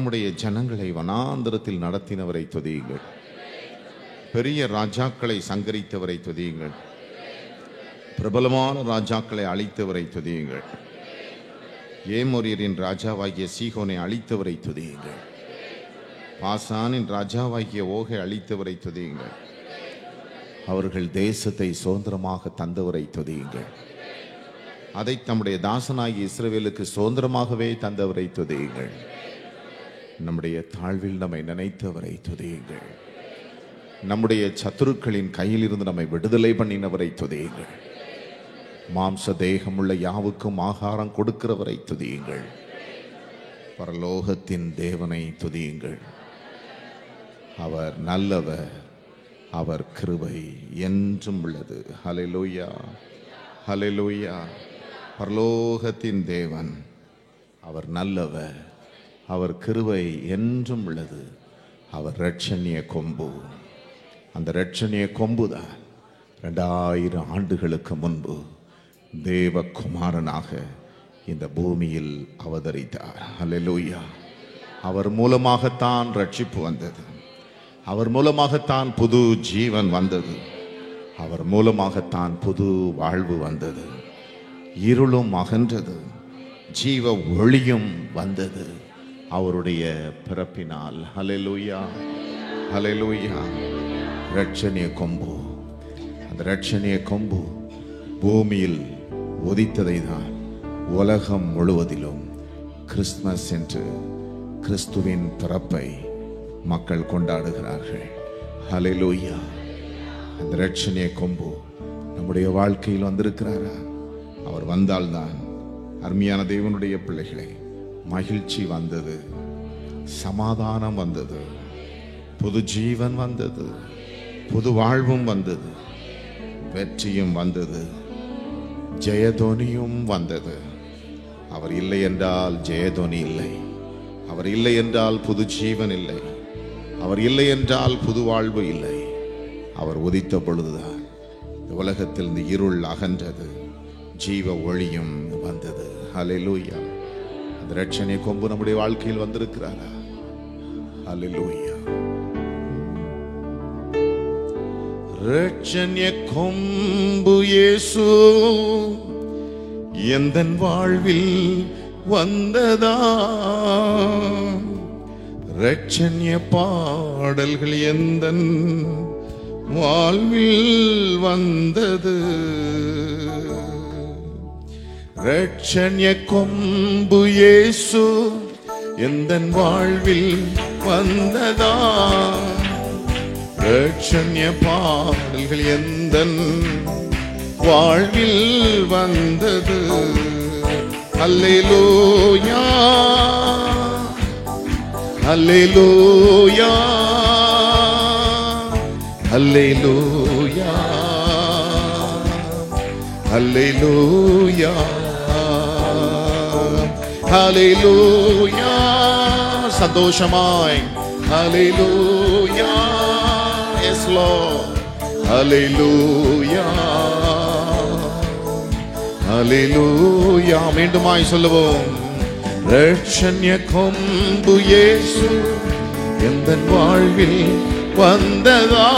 தம்முடைய ஜனங்களை வனாந்தரத்தில் நடத்தினவரை துதியுங்கள். பெரிய ராஜாக்களை சங்கரித்தவரை துதியுங்கள். பிரபலமான ராஜாக்களை அழித்தவரை துதியுங்கள். ஏமோரியரின் ராஜாவாகிய சீகோனை அழித்தவரை துதியுங்கள். பாசானின் ராஜாவாகிய ஓகை அழித்தவரை துதியுங்கள். அவர்கள் தேசத்தை சுதந்திரமாக தந்தவரை துதியுங்கள். அதை தம்முடைய தாசனாகிய இஸ்ரவேலுக்கு சுதந்திரமாகவே தந்தவரை துதியுங்கள். நம்முடைய தாழ்வில் நம்மை நினைத்தவரை துதியுங்கள். நம்முடைய சத்துருக்களின் கையில் இருந்து நம்மை விடுதலை பண்ணினவரை துதியுங்கள். மாம்ச தேகமுள்ள யாவுக்கும் ஆகாரம் கொடுக்கிறவரை துதியுங்கள். பரலோகத்தின் தேவனை துதியுங்கள். அவர் நல்லவர், அவர் கிருபை என்றும் உள்ளது. ஹல்லேலூயா, ஹல்லேலூயா. பரலோகத்தின் தேவன் அவர் நல்லவர், அவர் கிருபை என்றும் உள்ளது. அவர் இரட்சணிய கொம்பு. அந்த இரட்சணிய கொம்புதான் 2000 ஆண்டுகளுக்கு முன்பு தேவகுமாரனாக இந்த பூமியில் அவதரித்தார். ஹல்லேலூயா. அவர் மூலமாகத்தான் ரட்சிப்பு வந்தது. அவர் மூலமாகத்தான் புது ஜீவன் வந்தது. அவர் மூலமாகத்தான் புது வாழ்வு வந்தது. இருளும் அகன்றது, ஜீவ ஒளியும் வந்தது அவருடைய பிறப்பினால். ஹல்லேலூயா, ஹல்லேலூயா. இரட்சணிய கொம்பு, அந்த இரட்சணிய கொம்பு பூமியில் உதித்ததை தான் உலகம் முழுவதிலும் கிறிஸ்துமஸ் என்று கிறிஸ்துவின் பிறப்பை மக்கள் கொண்டாடுகிறார்கள். ஹல்லேலூயா. அந்த இரட்சணிய கொம்பு நம்முடைய வாழ்க்கையில் வந்திருக்கிறாரா? அவர் வந்தால்தான் அருமையான தேவனுடைய பிள்ளைகளை மகிழ்ச்சி வந்தது, சமாதானம் வந்தது, புது ஜீவன் வந்தது, புது வாழ்வும் வந்தது, வெற்றியும் வந்தது, ஜெயதோனியும் வந்தது. அவர் இல்லை என்றால் ஜெயதோனி இல்லை. அவர் இல்லை என்றால் புது ஜீவன் இல்லை. அவர் இல்லை என்றால் புது வாழ்வு இல்லை. அவர் உதித்த பொழுதுதான் இந்த உலகத்தில் இந்த இருள் அகன்றது, ஜீவ ஒளியும் வந்தது. ஹல்லேலூயா. அந்த இரட்சணிய கொம்பு நம்முடைய வாழ்க்கையில் வந்திருக்கிறாரா? ஹல்லேலூயா. இரட்சணிய கொம்பு இயேசு எந்தன் வாழ்வில் வந்ததா? இரட்சணிய பாடல்கள் எந்தன் வாழ்வில் வந்தது. இரட்சணிய கொம்பு இயேசு எந்தன் வாழ்வில் வந்ததா? இரட்சணிய பாடல்கள் எந்தன் வாழ்வில் வந்தது. அல்லேலூயா, அல்லேலூயா, அல்லேலூயா, அல்லேலூயா, அல்லேலூயா. சந்தோஷமாய் அல்லேலூயா. Yes Lord. அல்லேலூயா, அல்லேலூயா. மீண்டுமாய் சொல்லுவோம். இரட்சணிய கொம்பு இயேசு எந்தன் வாழ்வில் வந்ததா?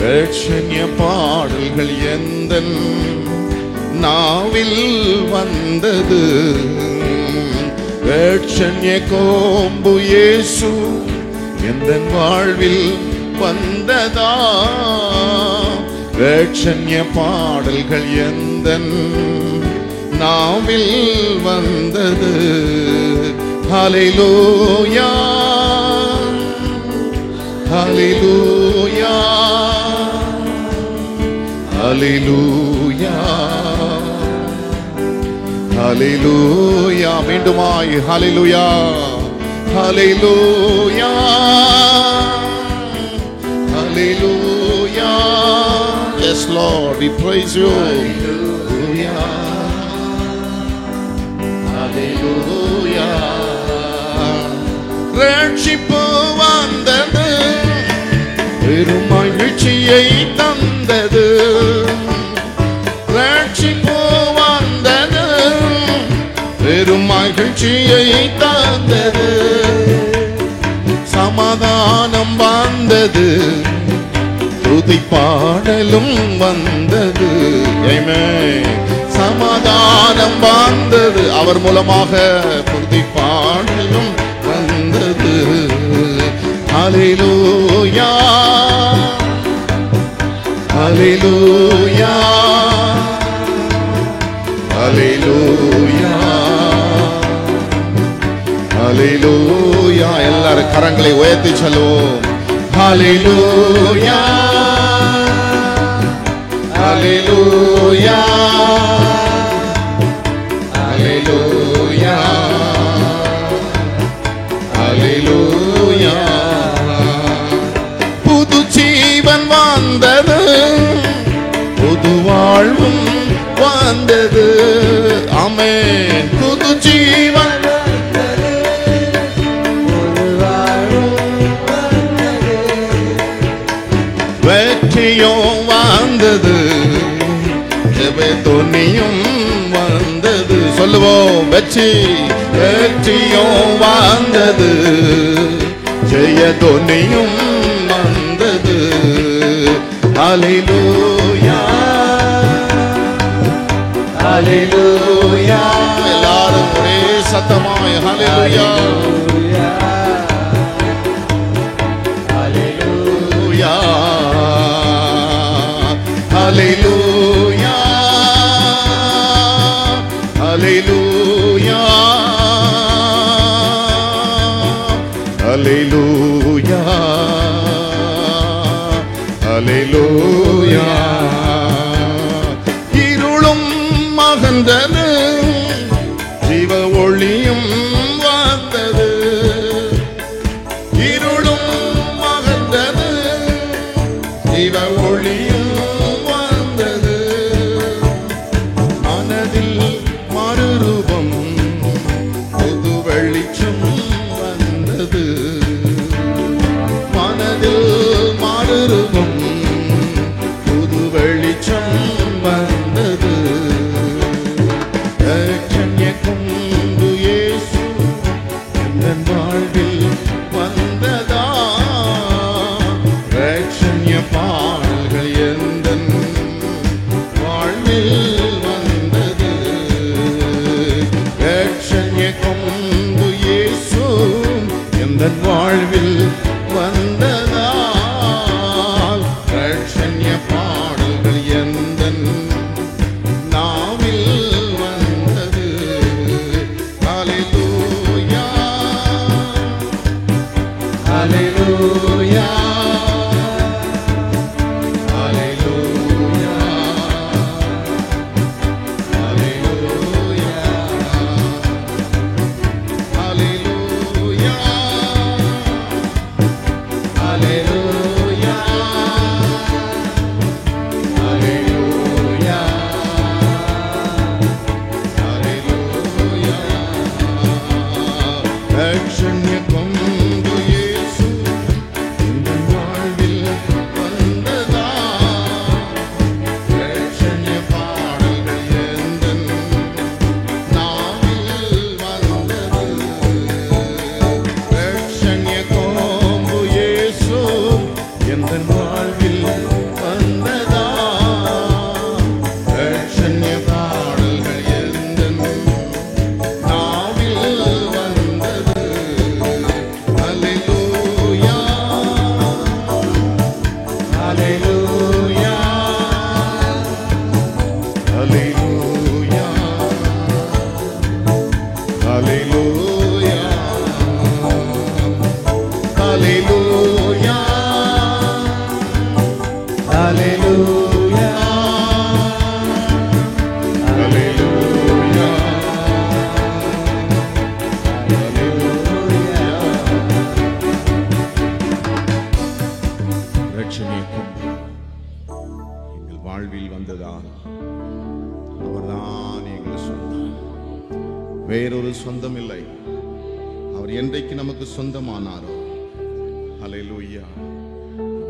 இரட்சணிய பாடல்கள் எந்தன் நாவில் வந்தது. இரட்சணிய கொம்பு இயேசு எந்தன் வாழ்வில் வந்ததா? இரட்சணிய பாடல்கள் எந்தன் நாவில் வந்தது. ஹல்லேலூயா, ஹல்லேலூயா, ஹல்லேலூயா, ஹல்லேலூயா. மீண்டுமாய் ஹல்லேலூயா, ஹல்லேலூயா, ஹல்லேலூயா. Yes Lord, we praise you. Hallelujah, hallelujah. ரட்சிப்பு வந்தது, பெரும் மகிழ்ச்சியை தந்தது. ரட்சிப்பு வந்தது, பெரும் மகிழ்ச்சி மகிழ்ச்சியை தந்தது, சமாதானம் வந்தது, துதி பாடலும் வந்தது. ஆமென். சமாதானம் வந்தது, அவர் மூலமாக துதி பாடலும் வந்தது. ஹல்லேலூயா ஹல்லேலூயா ஹல்லேலூயா ஹல்லேலூயா. எல்லாரும் கரங்களை உயர்த்தி சொல்லுவோம். ஹல்லேலூயா ஹல்லேலூயா ஹல்லேலூயா ஹல்லேலூயா. புது ஜீவன் வந்தது, புது வாழ்வும் வந்தது. ஆமென். புது ஜீவன் வெற்றியும் வந்தது, துணியும் வந்தது. சொல்லுவோம். வெற்றியும் வந்தது, ஜெய துணியும் வந்தது. ஹல்லேலூயா ஹல்லேலூயா. எல்லாரும் ஒரே சத்தமாய் ஹல்லேலூயா ஹல்லேலூயா ஹல்லேலூயா ஹல்லேலூயா ஹல்லேலூயா ஹல்லேலூயா. இருளும் மகந்தது, ஜீவ ஒளியும் வந்தது. இருளும் மகந்தது, ஜீவ ஒளியும் வந்தது. மனதில் மறுரூபம், புது வெளிச்சம் வந்தது. மனதில் மறுரூபம், புது வெளிச்சம் வந்தது. ரட்சண்ய கொண்டு இயேசு என் வாழ்வில் வந்ததா, ரட்சண்ய பாடல்கள் எந்தன் வாழ்வில் வந்தது. ரட்சண்ய கொண்டு இயேசு எந்தன் வாழ்வில் வந்ததா, ரட்சண்ய பாடல்கள் எந்தன் நாவில் வந்தது. ஹல்லேலூயா ஹல்லேலூயா ஹல்லேலூயா ஹல்லேலூயா ஹல்லேலூயா ஹல்லேலூயா ஹல்லேலூயா ஹல்லேலூயா. ரட்சண்ய கொண்டு இயேசு என் வாழ்வில் வந்ததா, ரட்சண்ய பாடல்கள் எந்தன் நாவில் வந்தது. ரட்சண்ய கொண்டு இயேசு எந்தன் வாழ்வில் வந்ததா, ரட்சண்ய பாடல்கள் எந்தன் நாவில் வந்தது. ஹல்லேலூயா ஹல்லேலூயா ஹல்லேலூயா ஹல்லேலூயா ஹல்லேலூயா ஹல்லேலூயா ஹல்லேலூயா ஹல்லேலூயா. ரட்சணிய கொண்டு எங்கள் வாழ்வில் வந்ததால் அவர்தான் எங்கள் சொந்தம், வேறொரு சொந்தம் இல்லை. அவர் என்றைக்கு நமக்கு சொந்தமானாரோ, ஹல்லேலூயா,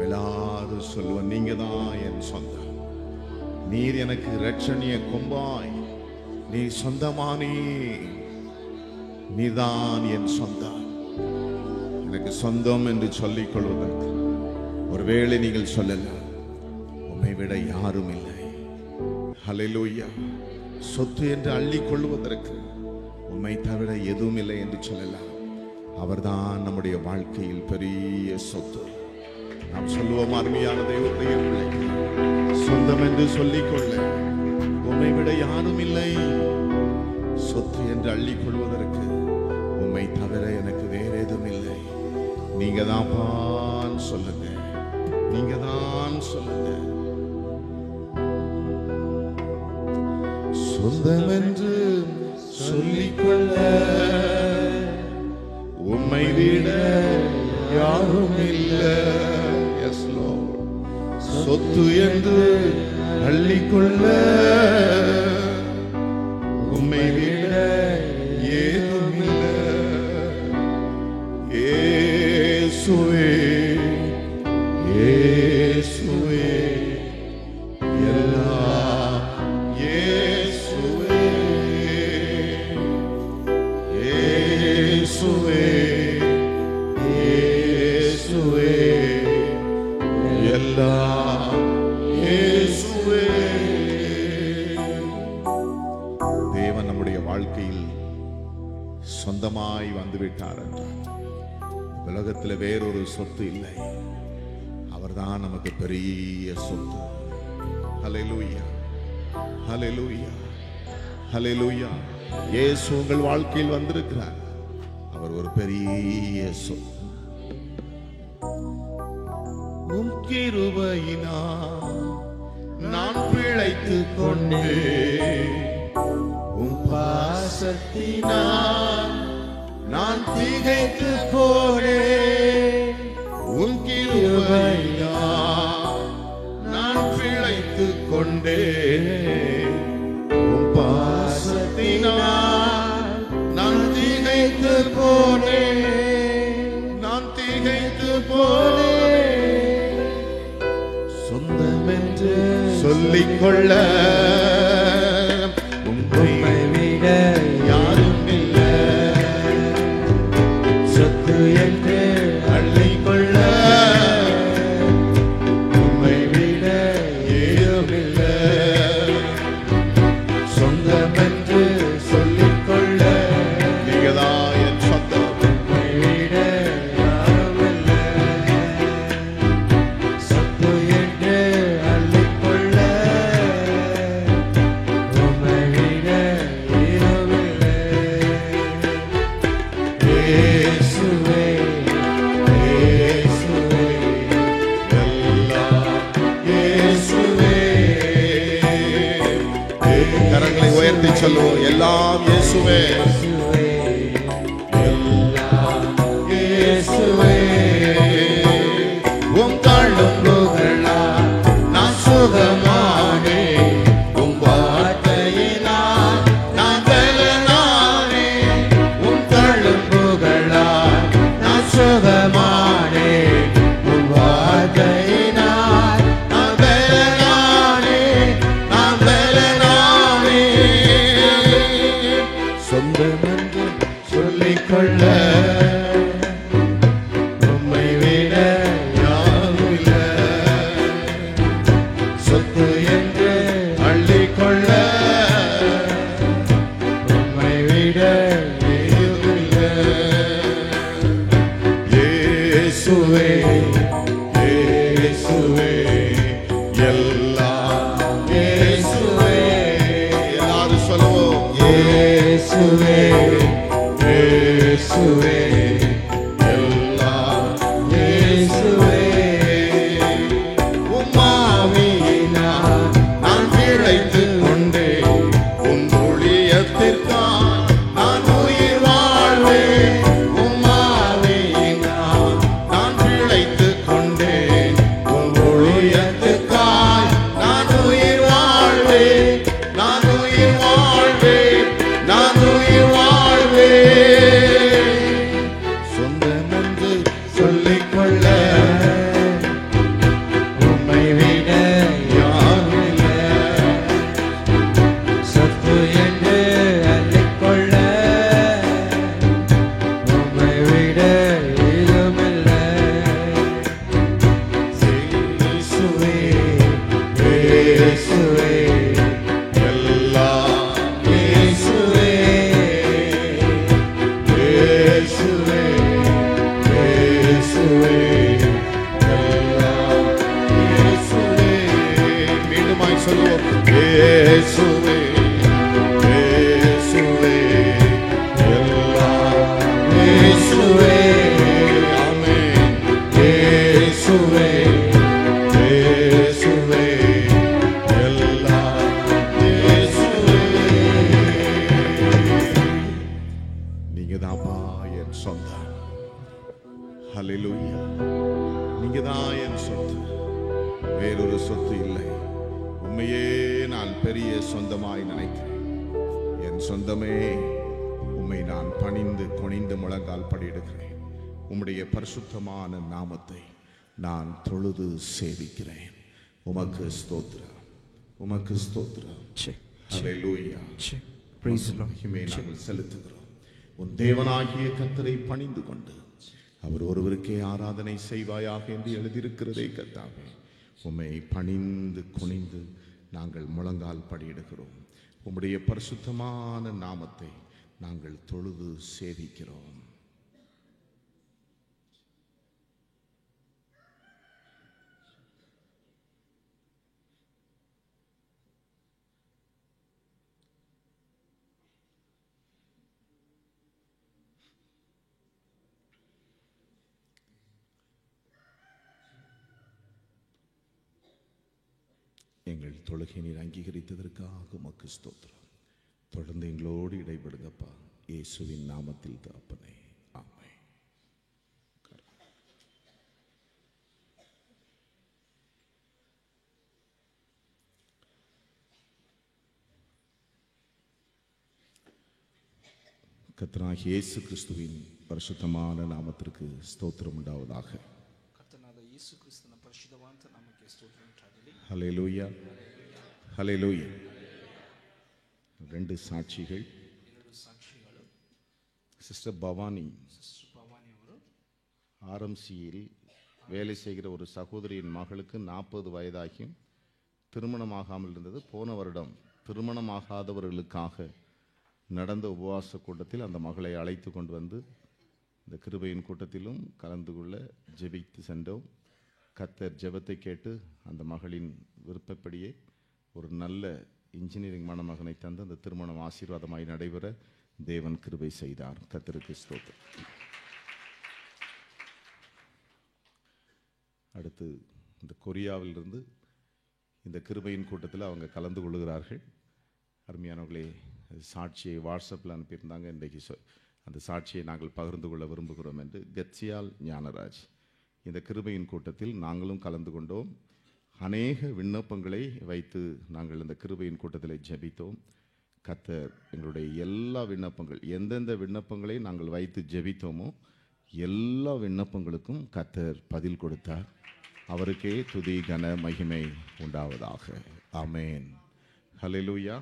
எல்லாரும் சொல்லுவோம், நீங்க தான் என் சொந்தம், நீர் எனக்கு ரட்சணிய கொம்பாய், நீ சொந்தமானி. நீதான் என் சொந்தம். எனக்கு சொந்தம் என்று சொல்லிக் கொள்வதற்கு ஒருவேளை நீங்கள் சொல்லலாம், உம்மை விட யாரும் இல்லை. ஹல்லேலூயா. சொத்து என்று அள்ளிக் கொள்வதற்கு உம்மை தவிர எதுவும் இல்லை என்று சொல்லலாம். அவர்தான் நம்முடைய வாழ்க்கையில் பெரிய சொத்து. நாம் சொல்லுவோம், அருமையான தேவனுடைய பிள்ளைகள், சொந்தம் என்று சொல்லிக்கொள்ள உம்மை விட யாரும் இல்லை. சொத்து என்று அள்ளிக் கொள்வதற்கு உம்மை தவிர எனக்கு வேற எதுவும் இல்லை. நீங்க தான் சொல்லுங்க, நீங்க தான் சொல்லுங்க. சொந்தம் என்று சொல்லிக்கொள்ள உம்மை விட யாரும் இல்லை. Yes Lord. சொத்து என்று அள்ளிக்கொள்ள உம்மை விட ஏதும் இல்லை. இயேசுவே, இயேசுவே, எல்லாம் இயேசுவே, இயேசுவே, இயேசுவே, எல்லாம் இயேசுவே. தேவன் நம்முடைய வாழ்க்கையில் சொந்தமாய் வந்துவிட்டார் என்றால் உலகத்தில் வேறொரு சொத்து இல்லை. அவர்தான் நமக்கு பெரிய சொத்து. ஹல்லேலூயா, ஹல்லேலூயா, ஹல்லேலூயா. இயேசு உங்கள் வாழ்க்கையில் வந்திருக்கிறார். அவர் ஒரு பெரிய சொத்து. உம் கிருபையினால் நான் பிழைத்துக் கொண்டேன். உம் பாசத்தினால் நான் திகைத்து போனேன். உம் கிருபையினால் நான் பிழைத்துக் கொண்டேன். உம் பாசத்தினால் நான் திகைத்து போனேன். நான் திகைத்து போனேன். சொந்தம் என்று சொல்லிக்கொள்ள உம்மை விட யாரும் இல்லை. சொத்து என்று அள்ளிக்கொள்ள உம்மை விட ஏதும் இல்லை. சொந்தம் என்று சொல்லிக்கொள்ள நீங்கதான் என் சொந்தம். உம்மை விட யாரும் இல்லை. சொத்து என்று அள்ளிக்கொள்ள உம்மை விட ஏதும் இல்லை. இயேசுவே, இயேசுவே, எல்லாம் இயேசுவே. கரங்களை உயர்த்தி சொல்லுவோம், எல்லாம் இயேசுவே, எல்லாம் இயேசுவே. உம் தாழும் புகழால் நான் சுகமானேன். உம் வார்த்தையினால் நான் பலனானேன். உம் தாழும் புகழால் நான் சுகமானேன். உம் வார்த்தையினால் நான் பலனானேன். நான் பலனானேன். சொந்தம் என்று சொல்லிக்கொள்ள உம்மை விட யாரும் இல்லை. சொத்து என்று அள்ளிக்கொள்ள உம்மை விட ஏதும் இல்லை. இயேசுவே, இயேசுவே, எல்லாம் இயேசுவே. எல்லாரும் சொல்லுவோம், இயேசுவே, இயேசுவே, எல்லாம் இயேசுவே. உம் ஆவியினால் நான் பிழைத்துக் கொண்டேன். உம் ஊழியத்திற்காய் நான் உயிர் வாழ்வேன். உம் ஆவியினால் நான் பிழைத்துக் கொண்டேன். உம் ஊழியத்திற்காய் நான் உயிர் வாழ்வேன். நான் உயிர் வாழ்வேன். நான் உயிர் வாழ்வேன். இயேசுவே இயேசுவே எல்லாம் இயேசுவே ஆமென் இயேசுவே இயேசுவே எல்லாம் இயேசுவே நீங்க தான்ப்பா என் சொந்தம் ஹல்லேலூயா நீங்க தான் என் சொத்து வேறொரு சொத்து இல்லை உண்மையே நான் பெரிய சொந்தமாய் நினைக்கிறேன் என் சொந்தமே உம்மை நான் பணிந்து குனிந்து முழங்கால் படியிடுகிறேன் உம்முடைய பரிசுத்தமான நாமத்தை நான் தொழுது சேவிக்கிறேன் உமக்கு ஸ்தோத்திரம் உமக்கு ஸ்தோத்திரம் ஹல்லேலூயா மகிமை நாங்கள் செலுத்துகிறோம் உன் தேவனாகிய கர்த்தரை பணிந்து கொண்டு அவர் ஒருவருக்கே ஆராதனை செய்வாயாக என்று எழுதியிருக்கிறதே கர்த்தாவே உம்மை பணிந்து குனிந்து நாங்கள் முழங்கால் படியிடுகிறோம் உம்முடைய பரிசுத்தமான நாமத்தை நாங்கள் தொழுது சேவிக்கிறோம் எங்கள் தொழுகை நீர் அங்கீகரித்ததற்காக உமக்கு ஸ்தோத்திரம் தொடர்ந்து எங்களோடு இடைபடுங்கப்பா இயேசுவின் நாமத்தில் தகப்பனே ஆமென் கர்த்தராகிய இயேசு கிறிஸ்துவின் பரிசுத்தமான நாமத்திற்கு ஸ்தோத்திரம் உண்டாவதாக ஹல்லேலூயா ஹல்லேலூயா ரெண்டு சாட்சிகள் சிஸ்டர் பவானி ஆர்எம்சியில் வேலை செய்கிற ஒரு சகோதரியின் மகளுக்கு 40 வயதாகியும் திருமணமாகாமல் இருந்தது போன வருடம் திருமணமாகாதவர்களுக்காக நடந்த உபவாச கூட்டத்தில் அந்த மகளை அழைத்து கொண்டு வந்து இந்த கிருபையின் கூட்டத்திலும் கலந்து கொள்ள ஜெபித்து சென்றோம் கர்த்தர் ஜெபத்தை கேட்டு அந்த மகளின் விருப்பப்படியே ஒரு நல்ல இன்ஜினியரிங் மணமகனை தந்து அந்த திருமணம் ஆசீர்வாதமாய் நடைபெற தேவன் கிருபை செய்தார் கர்த்தருக்கு ஸ்தோத்திரம் அடுத்து இந்த கொரியாவிலிருந்து இந்த கிருபையின் கூட்டத்தில் அவங்க கலந்து கொள்கிறார்கள் அருமையானவர்களே சாட்சியை வாட்ஸ்அப்பில் அனுப்பியிருந்தாங்க இன்றைக்கு அந்த சாட்சியை நாங்கள் பகிர்ந்து கொள்ள விரும்புகிறோம் என்று கெத்சியால் ஞானராஜ் இந்த கிருபையின் கூட்டத்தில் நாங்களும் கலந்து கொண்டோம் அநேக விண்ணப்பங்களை வைத்து நாங்கள் இந்த கிருபையின் கூட்டத்தில் ஜெபித்தோம் கர்த்தர் எங்களுடைய எல்லா விண்ணப்பங்கள் எந்தெந்த விண்ணப்பங்களை நாங்கள் வைத்து ஜெபித்தோமோ எல்லா விண்ணப்பங்களுக்கும் கர்த்தர் பதில் கொடுத்தார் அவருக்கே துதி கன மகிமை உண்டாவதாக ஆமென் ஹல்லேலூயா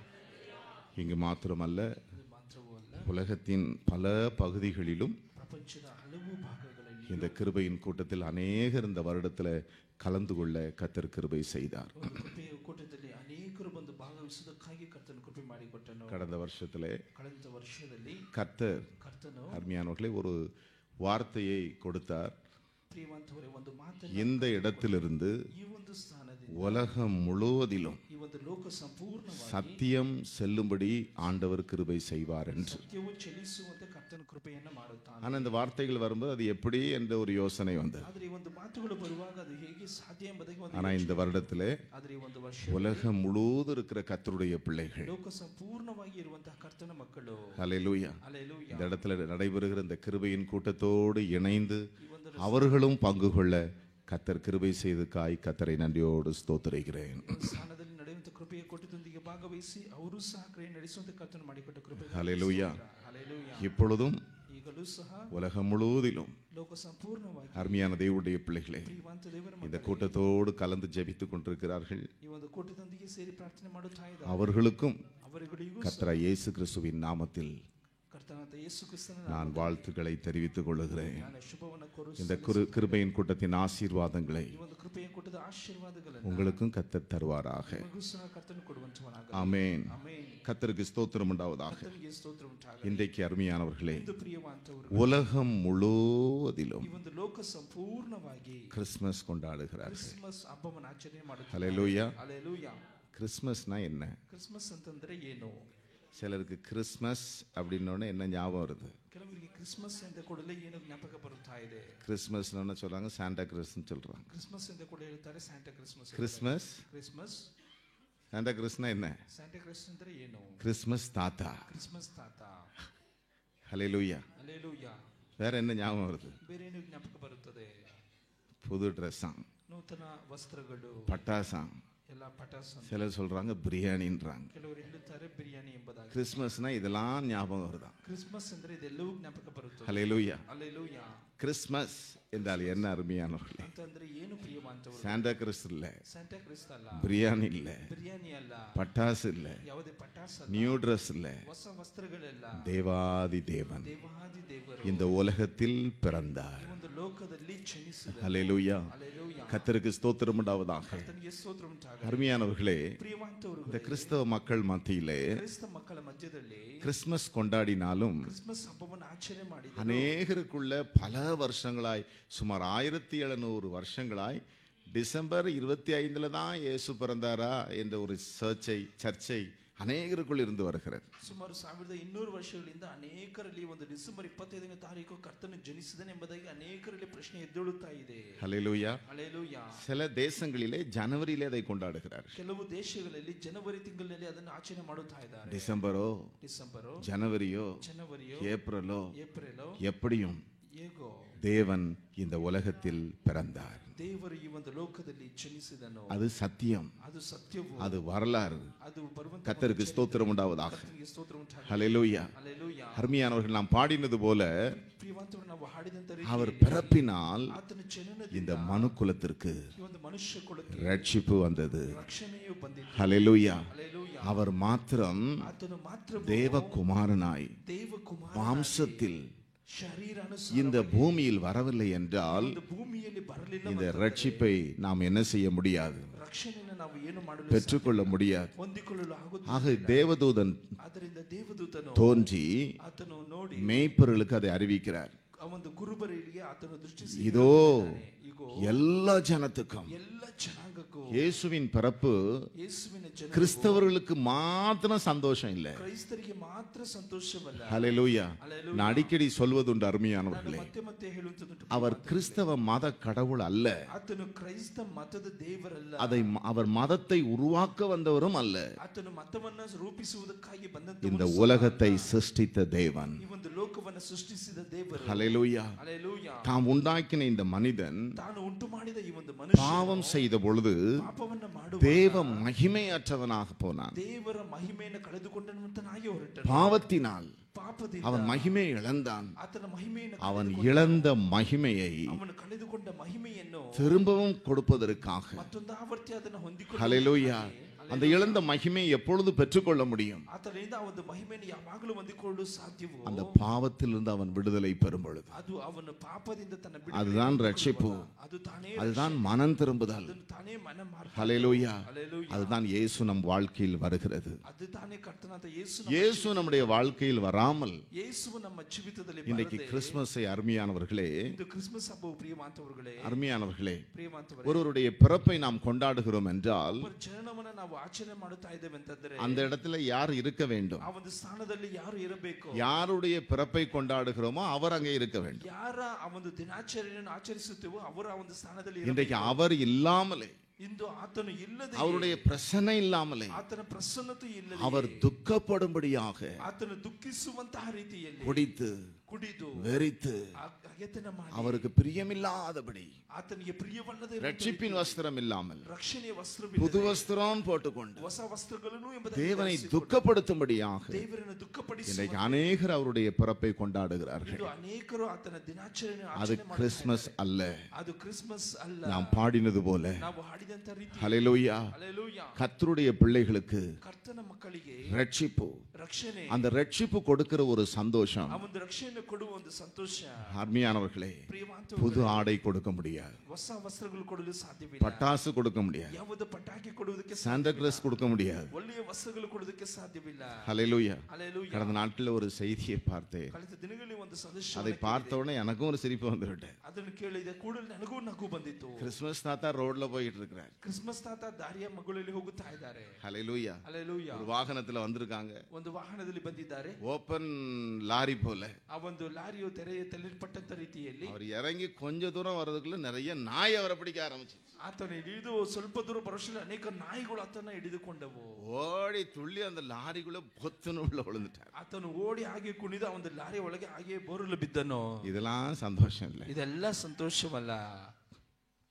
இங்கு மாத்திரமல்ல உலகத்தின் பல பகுதிகளிலும் இந்த கிருபையின் கூட்டத்தில் அநேகர் இந்த வருடத்தில் கலந்து கொள்ள கர்த்தர் கிருபை செய்தார் கடந்த வருஷத்திலே கர்த்தர் அருமையானவர்களே ஒரு வார்த்தையை கொடுத்தார் இந்த இடத்திலிருந்து உலகம் முழுவதிலும் சத்தியம் செல்லும்படி ஆண்டவர் கிருபை செய்வார் என்று ஆனால் இந்த வார்த்தைகள் வரும்போது அது எப்படி என்ற ஒரு யோசனை வந்தது ஆனா இந்த வருடத்திலே உலகம் முழுவதும் இருக்கிற கர்த்தருடைய பிள்ளைகள் ஹல்லேலூயா இந்த இடத்துல நடைபெறுகிற இந்த கிருபையின் கூட்டத்தோடு இணைந்து அவர்களும் பங்கு கொள்ள கர்த்தர் கிருபை செய்ததற்காய் கர்த்தரை நன்றியோடு ஸ்தோத்திரிக்கிறேன் ஹல்லேலூயா இப்பொழுதும் உலகம் முழுவதிலும் அருமையான தேவனுடைய பிள்ளைகளே இந்த கூட்டத்தோடு கலந்து ஜெபித்துக் கொண்டிருக்கிறார்கள் அவர்களுக்கும் கர்த்தராகிய இயேசு கிறிஸ்துவின் நாமத்தில் நான் வாழ்த்துக்களை தெரிவித்துக் கொள்கிறேன் இந்த கிருபையின் கூட்டத்தின் ஆசீர்வாதங்களை உங்களுக்கும் கர்த்தர் தருவாராக ஆமென் கர்த்தருக்கு ஸ்தோத்திரம் உண்டாவதாக இன்றைக்கு அருமையானவர்களே உலகம் முழுவதிலும் கிறிஸ்துமஸ் கொண்டாடுகிறார்கள் ஹல்லேலூயா கிறிஸ்மஸ்னா என்ன? ಕ್ರಿಸ್ಮಸ್ ಅಂತಂದ್ರೆ ಏನು? சிலருக்கு கிறிஸ்மஸ் அப்படின்னோடனே என்ன ஞாபகம் வருது? ಕೆಲವರಿಗೆ ಕ್ರಿಸ್ಮಸ್ ಅಂತ ಕೂಡಲೇ ಏನು ಜ್ಞಾಪಕ ಬರುತ್ತಾ ಇದೆ? கிறிஸ்மஸ்னு சொல்றாங்க, சாண்டா கிறிஸ்ன்னு சொல்றாங்க. ಕ್ರಿಸ್ಮಸ್ ಅಂತ ಕೂಡ ಹೇಳ್ತಾರೆ, Santa Christmas. Christmas Christmas Santa கிறிஸ்னா என்ன? ಸ್ಯಾಂಟಾ ಕ್ರಿಸ್ ಅಂದ್ರೆ ಏನು? கிறிஸ்மஸ் தாத்தா. ಕ್ರಿಸ್ಮಸ್ ತಾತ. ஹல்லேலூயா. ಹಲ್ಲೆಲೂಯಾ. வேற என்ன ஞாபகம் வருது? ಬೇರೆ ಏನು ಜ್ಞಾಪಕ ಬರುತ್ತದೆ? புது ட்ரெஸ்ஸா, ನೂತನ ವಸ್ತ್ರಗಳು, பட்டாசா, ಎಲ್ಲ ಪಟಾಸ. சிலர் சொல்றாங்க பிரியாணின்றாங்க. ಕೆಲವರು ಹೇಳುತ್ತಾರೆ ಬಿರಿಯಾನಿ ಎಂಬುದಾಗಿ. கிறிஸ்மஸ்னா இதெல்லாம் ஞாபகம் வருதா? ಕ್ರಿಸ್ಮಸ್ ಅಂದ್ರೆ ಇದೆಲ್ಲವೂ ಜ್ಞಾಪಕ ಬರುತ್ತದೆ. ஹல்லேலூயா. ಹಲ್ಲೆಲೂಯಾ. கிறிஸ்மஸ் என்றால் என்ன அருமையானவர்களே? ಅಂತಂದ್ರೆ ಏನು ಪ್ರಿಯವಂತವರು? சாண்டா கிறிஸ் இல்ல, ಸ್ಯಾಂಟಾ ಕ್ರಿಸ್ ಅಲ್ಲ, பிரியாணி இல்ல, ಬಿರಿಯಾನಿ ಅಲ್ಲ, பட்டாசு இல்ல, ಯಾವುದೇ ಪಟಾಸ ಅಲ್ಲ, நியூ ட்ரெஸ் இல்ல. ಹೊಸ ವಸ್ತ್ರಗಳೆಲ್ಲ. தேவாதி தேவன் ದೇವಾದಿ ದೇವರು இந்த உலகத்தில் பிறந்தார். ಈ ಒಂದು ಲೋಕದಲ್ಲಿ ಜನಿಸಿದ. ஹல்லேலூயா. ಹಲ್ಲೆಲೂಯಾ. கர்த்தருக்கு ஸ்தோத்திரம் உண்டாவதாக. ಕರ್ತನಿಗೆ ಸ್ತೋತ್ರ ಉಂಟಾಗಲಿ. அருமையானவர்களே, ಪ್ರಿಯವಂತವರು, இந்த கிறிஸ்தவ மக்கள் மத்தியிலே ಕ್ರಿಸ್ತ ಮಕ್ಕಳ ಮಧ್ಯದಲ್ಲಿ கிறிஸ்மஸ் கொண்டாடினாலும் ಕ್ರಿಸ್ಮಸ್ ಹಬ್ಬವನ್ನು ಆಚರಣೆ ಮಾಡಿದ அநேகருக்குள்ள பல வருஷங்களாய், சுமார் 1700 வருஷங்களாய் டிசம்பர் 25 தான் இயேசு பிறந்தாரா என்ற ஒரு சர்ச்சை அநேகருக்குள் இருந்து வருகிறது. ಸುಮಾರು 1200 ವರ್ಷಗಳಿಂದ ಅನೇಕರಲ್ಲಿ ಒಂದು ಡಿಸೆಂಬರ್ 25ನೇ ತಾರೀಕು ಕರ್ತನು ಜನಿಸಿದನು ಎಂಬುದಾಗಿ ಅನೇಕರಲ್ಲಿ ಪ್ರಶ್ನೆ ಎದ್ದೇಳುತ್ತಾ ಇದೆ. ஹல்லேலூயா. ಹಲ್ಲೆಲೂಯಾ. சில தேசங்களிலே ஜனவரியிலே அதை கொண்டாடுகிறார்கள். ಕೆಲವು ದೇಶಗಳಲ್ಲಿ ಜನವರಿ ತಿಂಗಳಿನಲ್ಲಿ ಅದನ್ನು ಆಚರಣೆ ಮಾಡುತ್ತಾ ಇದ್ದಾರೆ. டிசம்பரோ, ஜனவரியோ, ஏப்ரலோ, எப்படியும் ಹೇಗೋ தேவன் இந்த உலகத்தில் பிறந்தார். ದೇವರು ಈ ಒಂದು ಲೋಕದಲ್ಲಿ ಜನಿಸಿದನು. அது சத்தியம், ಅದು ಸತ್ಯವು, அது வரலாறு. ಅದು ಬರುವಂತ கர்த்தருக்கு ஸ்தோத்திரம் உண்டாவதாக. ಕರ್ತನಿಗೆ ಸ್ತೋತ್ರ ಉಂಟಾಗಲಿ. ஹல்லேலூயா. ಹಲ್ಲೆಲೂಯಾ. அருமையானவர்கள், நாம் பாடினது போல ಪ್ರಿಯವಂತರು ನಾವು ಹಾಡಿದಂತ அவர் ರೀತಿಯಲ್ಲಿ பிறப்பினால் ಆತನ ಜನನದಿಂದ இந்த மனு குலத்திற்கு ಈ ಒಂದು ಮನುಷ್ಯ ಕುಲಕ್ಕೆ ரட்சிப்பு வந்தது. ರಕ್ಷಣೆಯು ಬಂದಿತು. ஹல்லேலூயா. ಹಲ್ಲೆಲೂಯಾ. அவர் மாத்திரம் ಆತನು ಮಾತ್ರ தேவகுமாரனாய் ದೇವಕುಮಾರ மாம்சத்தில் ಶರೀರ இந்த பூமியில் வரவில்லை என்றால் ಭೂಮಿಯಲ್ಲಿ ಬರಲಿಲ್ಲ. இந்த ரட்சிப்பை நாம் என்ன செய்ய முடியாது, ರಕ್ಷಣೆಯನ್ನು ನಾವು ಏನು ಮಾಡಲು பெற்றுக்கொள்ள முடியாது. ಹೊಂದಿಕೊಳ್ಳಲು ಆಗುತ್ತದೆ. ஆக தேவதூதன் ಆದ್ದರಿಂದ ದೇವದೂತನು தோன்றி ಆತನು ನೋಡಿ மேய்ப்பர்களுக்கு அதை அறிவிக்கிறார். ಆ ಒಂದು ಗುರುಬರಿಗೆ ಆತನು ದೃಷ್ಟಿಸಿ, இதோ ಈಗೋ எல்லா ஜனத்துக்கும் ಎಲ್ಲ ಜನಾಂಗಕ್ಕೂ இயேசுவின் பிறப்பு ಯೇಸುವಿನ ಜನ கிறிஸ்தவர்களுக்கு மாத்திரம் சந்தோஷம் இல்லை. ಕ್ರೈಸ್ತರಿಗೆ ಮಾತ್ರ ಸಂತೋಷವಲ್ಲ. ஹல்லேலூயா. நான் அடிக்கடி சொல்வதுண்டு அருமையானவர்களே, ಮತ್ತೆ ಮತ್ತೆ ಹೇಳುವಂತದ್ದು, அவர் கிறிஸ்தவ மத கடவுள் அல்ல. ಆತನು ಕ್ರೈಸ್ತ ಮತದ ದೇವರಲ್ಲ. அவர் மதத்தை உருவாக்க வந்தவரும் அல்ல. ಆತನು ಮತವನ್ನ ರೂಪಿಸುವುದಕ್ಕಾಗಿ ಬಂದಂತ இந்த உலகத்தை சிருஷ்டித்த தேவன், ಈ ಒಂದು ಲೋಕವನ್ನ ಸೃಷ್ಟಿಸಿದ ದೇವರು. ஹல்லேலூயா. ಹಲ್ಲೆಲೂಯಾ. தாம் உண்டாக்கின இந்த மனிதன் ತಾನು ಉಂಟು ಮಾಡಿದ ಈ ಒಂದು ಮನುಷ್ಯ பாவம் செய்த பொழுது ಪಾಪವನ್ನ ಮಾಡುವ தேவ மகிமையற்றவனாக போனான். ದೇವರ ಮಹಿಮೆಯನ್ನು ಕಳೆದುಕೊಂಡಂತನಾಗಿ ಹೊರಟನು. பாவத்தினால் ಪಾಪದಿಂದ அவன் மகிமையை இழந்தான். ಆತನ ಮಹಿಮೆಯನ್ನು அவன் இழந்த மகிமையை ಅವನು ಕಳೆದುಕೊಂಡ ಮಹಿಮೆಯನ್ನು திரும்பவும் கொடுப்பதற்காக, ಮತ್ತೊಂದು ಆವರ್ತಿ ಅದನ್ನು ಹೊಂದಿಕೊಂಡು ஹல்லேலூயா, அந்த இழந்த மகிமையை எப்பொழுது பெற்றுக்கொள்ள முடியும்? ಆತನಿಂದ ಆ ಒಂದು ಮಹಿಮೆಯನ್ನು ಯಾವಾಗಲೂ ಹೊಂದಿಕೊಳ್ಳಲು ಸಾಧ್ಯವೋ அந்த பாவத்திலிருந்து அவன் விடுதலை பெறும் பொழுது. ಅದು ಅವನ ಪಾಪದಿಂದ ತನ್ನ ಬಿಡುಗಡೆ, அதுதான் ரட்சிப்பு, ಅದು ತಾನೇ அதுதான் மனம் திரும்புதல். ಅದನ್ನು ತಾನೇ ಮನ ಮಾರ್ಗ. ஹல்லேலூயா. ಹಲ್ಲೆಲೂಯಾ. அதுதான் இயேசு நம் வாழ்க்கையில் வருகிறது. ಅದು ತಾನೇ ಕರ್ತನಾದ ಯೇಸು. இயேசு நம்முடைய வாழ்க்கையில் வராமல் ಯೇಸುವು ನಮ್ಮ ಜೀವಿತದಲ್ಲಿ இன்றைக்கு ಬರದೆ, கிறிஸ்துமஸை அருமையானவர்களே, ಇಂದು ಕ್ರಿಸ್ಮಸ್ ಹಬ್ಬವು ಪ್ರಿಯವಂತವர்களೇ, அருமையானவர்களே, ಪ್ರಿಯವಂತವರೇ, ஒருவருடைய பிறப்பை நாம் கொண்டாடுகிறோம் என்றால் ಒಬ್ಬರ ಜನನವನ್ನು ನಾವು ಆಚರಣೆ ಮಾಡುತ್ತಾ ಇದ್ದೇವೆ ಅಂತಂದ್ರೆ அந்த இடத்துல யார் இருக்க வேண்டும்? ಆ ಒಂದು ಸ್ಥಾನದಲ್ಲಿ ಯಾರು ಇರಬೇಕು? யாருடைய பிறப்பை கொண்டாடுகிறோமோ அவர் அங்கே இருக்க வேண்டும். ಯಾರ ಆ ಒಂದು ದಿನಾಚರಣೆಯನ್ನು ಆಚರಿಸುತ್ತೇವೋ ಅವರ ಆ ಒಂದು ಸ್ಥಾನದಲ್ಲಿ இன்றைக்கு ಇರಬೇಕು. அவர் இல்லாமலே, ಇಂದು ಆತನು ಇಲ್ಲದೆ, அவருடைய பிரசன்னை இல்லாமலே, ಆತನ ಪ್ರಸನ್ನತೆ ಇಲ್ಲದೆ, அவர் துக்கப்படும்படியாக ಆತನು ದುಃಖಿಸುವಂತಹ ರೀತಿಯಲ್ಲಿ குடித்து ಕುಡಿದು வெறித்து ಅಗೆತನ ಮಾಡಿ, அவருக்கு பிரியமில்லாதபடி, ಆತನಿಗೆ ಪ್ರಿಯವಲ್ಲದೆ, ரட்சிப்பின் வஸ்திரம் இல்லாமல் ರಕ್ಷಣೆಯ புது ವಸ್ತ್ರವಿಲ್ಲದೆ, வஸ்திரம் போட்டுக்கொண்டு ಹೊಸ ವಸ್ತ್ರಗಳನ್ನು ಎಂಬುದಾಗಿ தேவனை ಧರಿಸಿಕೊಂಡು, துக்கப்படுத்தும்படியாக ದೇವರನ್ನು ದುಃಖಪಡಿಸಿ, இன்றைக்கு அநேகர் அவருடைய பிறப்பை கொண்டாடுகிறார்கள். ಇಂದು ಅನೇಕರು ಆತನ ದಿನಾಚರಣೆ அது ಆಚರಣೆ கிறிஸ்மஸ் ಮಾಡುತ್ತಾರೆ. அல்ல. ಅದು ಕ್ರಿಸ್ಮಸ್ ಅಲ್ಲ. நாம் பாடினது போல, ನಾವು ಹಾಡಿದಂತ ರೀತಿ. ஹல்லேலூயா, ಹಲ್ಲೆಲೂಯಾ. கர்த்தருடைய பிள்ளைகளுக்கு ಕರ್ತನ ಮಕ್ಕಳಿಗೆ ரட்சிப்பு, ರಕ್ಷಣೆ, அந்த ரட்சிப்பு கொடுக்கிற ஒரு சந்தோஷம் ಆ ಒಂದು ರಕ್ಷಣೆಯನ್ನು ಕೊಡುವ ಒಂದು ಸಂತೋಷ. அருமையானவர்களே, புது ஆடை கொடுக்க முடியாது, ಹೊಸ ವಸ್ತ್ರಗಳು ಕೊಡಲು ಸಾಧ್ಯವಿಲ್ಲ, பட்டாசு கொடுக்க முடியாது, ಯಾವುದು ಪಟಾಕಿ ಕೊಡುವುದಕ್ಕೆ சாண்டா கிளாஸ் கொடுக்க முடியாது, ಒಳ್ಳೆಯ ವಸ್ತ್ರಗಳು ಕೊಡುವುದಕ್ಕೆ ಸಾಧ್ಯವಿಲ್ಲ. ஹல்லேலூயா. ஹல்லேலூயா. கடந்த நாட்களில் ஒரு செய்தியை பார்த்தேன். ಕಳೆದ ದಿನಗಳಲ್ಲಿ ಒಂದು ಸಂದೇಶ, அதை பார்த்த உடனே எனக்கும் ஒரு சிரிப்பு வந்துவிட்டு, ಅದನ್ನು ಕೇಳಿದ ಕೂಡಲೇ ನನಗೂ ನಗು ಬಂದಿತ್ತು. கிறிஸ்துமஸ் தாத்தா ரோட்ல போயிட்டு இருக்கிறார். ಕ್ರಿಸ್ಮಸ್ ತಾತ ದಾರಿಯ ಮಗುಳಲ್ಲಿ ಹೋಗುತ್ತಾ ಇದ್ದಾರೆ. ஹல்லேலூயா. ஹல்லேலூயா. ஒரு வாகனத்துல வந்திருக்காங்க, ಒಂದು ವಾಹನದಲ್ಲಿ ಬಂದಿದ್ದಾರೆ. ஓபன் லாரி போல. ಆ ಒಂದು ಲಾರಿಯು ತೆರೆಯಲ್ಪಟ್ಟಂತ ರೀತಿಯಲ್ಲಿ அவர் இறங்கி கொஞ்ச தூரம் வர்றதுக்குள்ள நிறைய நாய் அவரை பிடிக்க ஆரம்பிச்சு. ಆತನ ಹಿಡಿದು ಸ್ವಲ್ಪ ದೂರ ಬರೋಷ್ಟರಲ್ಲಿ ಅನೇಕ ನಾಯಿಗಳು ಆತನ ಹಿಡಿದುಕೊಂಡವು. ஓடி துள்ளி அந்த லாரிக்குள்ள பொத்துன்னு உள்ள விழுந்துட்டார். ಆತನು ಓಡಿ ಹಾಗೆ ಕುಣಿದ ಒಂದು ಲಾರಿಯ ಒಳಗೆ ಹಾಗೆ ಬೋರಲು ಬಿದ್ದನು. இதெல்லாம் சந்தோஷம் இல்லை, ಇದೆಲ್ಲ ಸಂತೋಷವಲ್ಲ,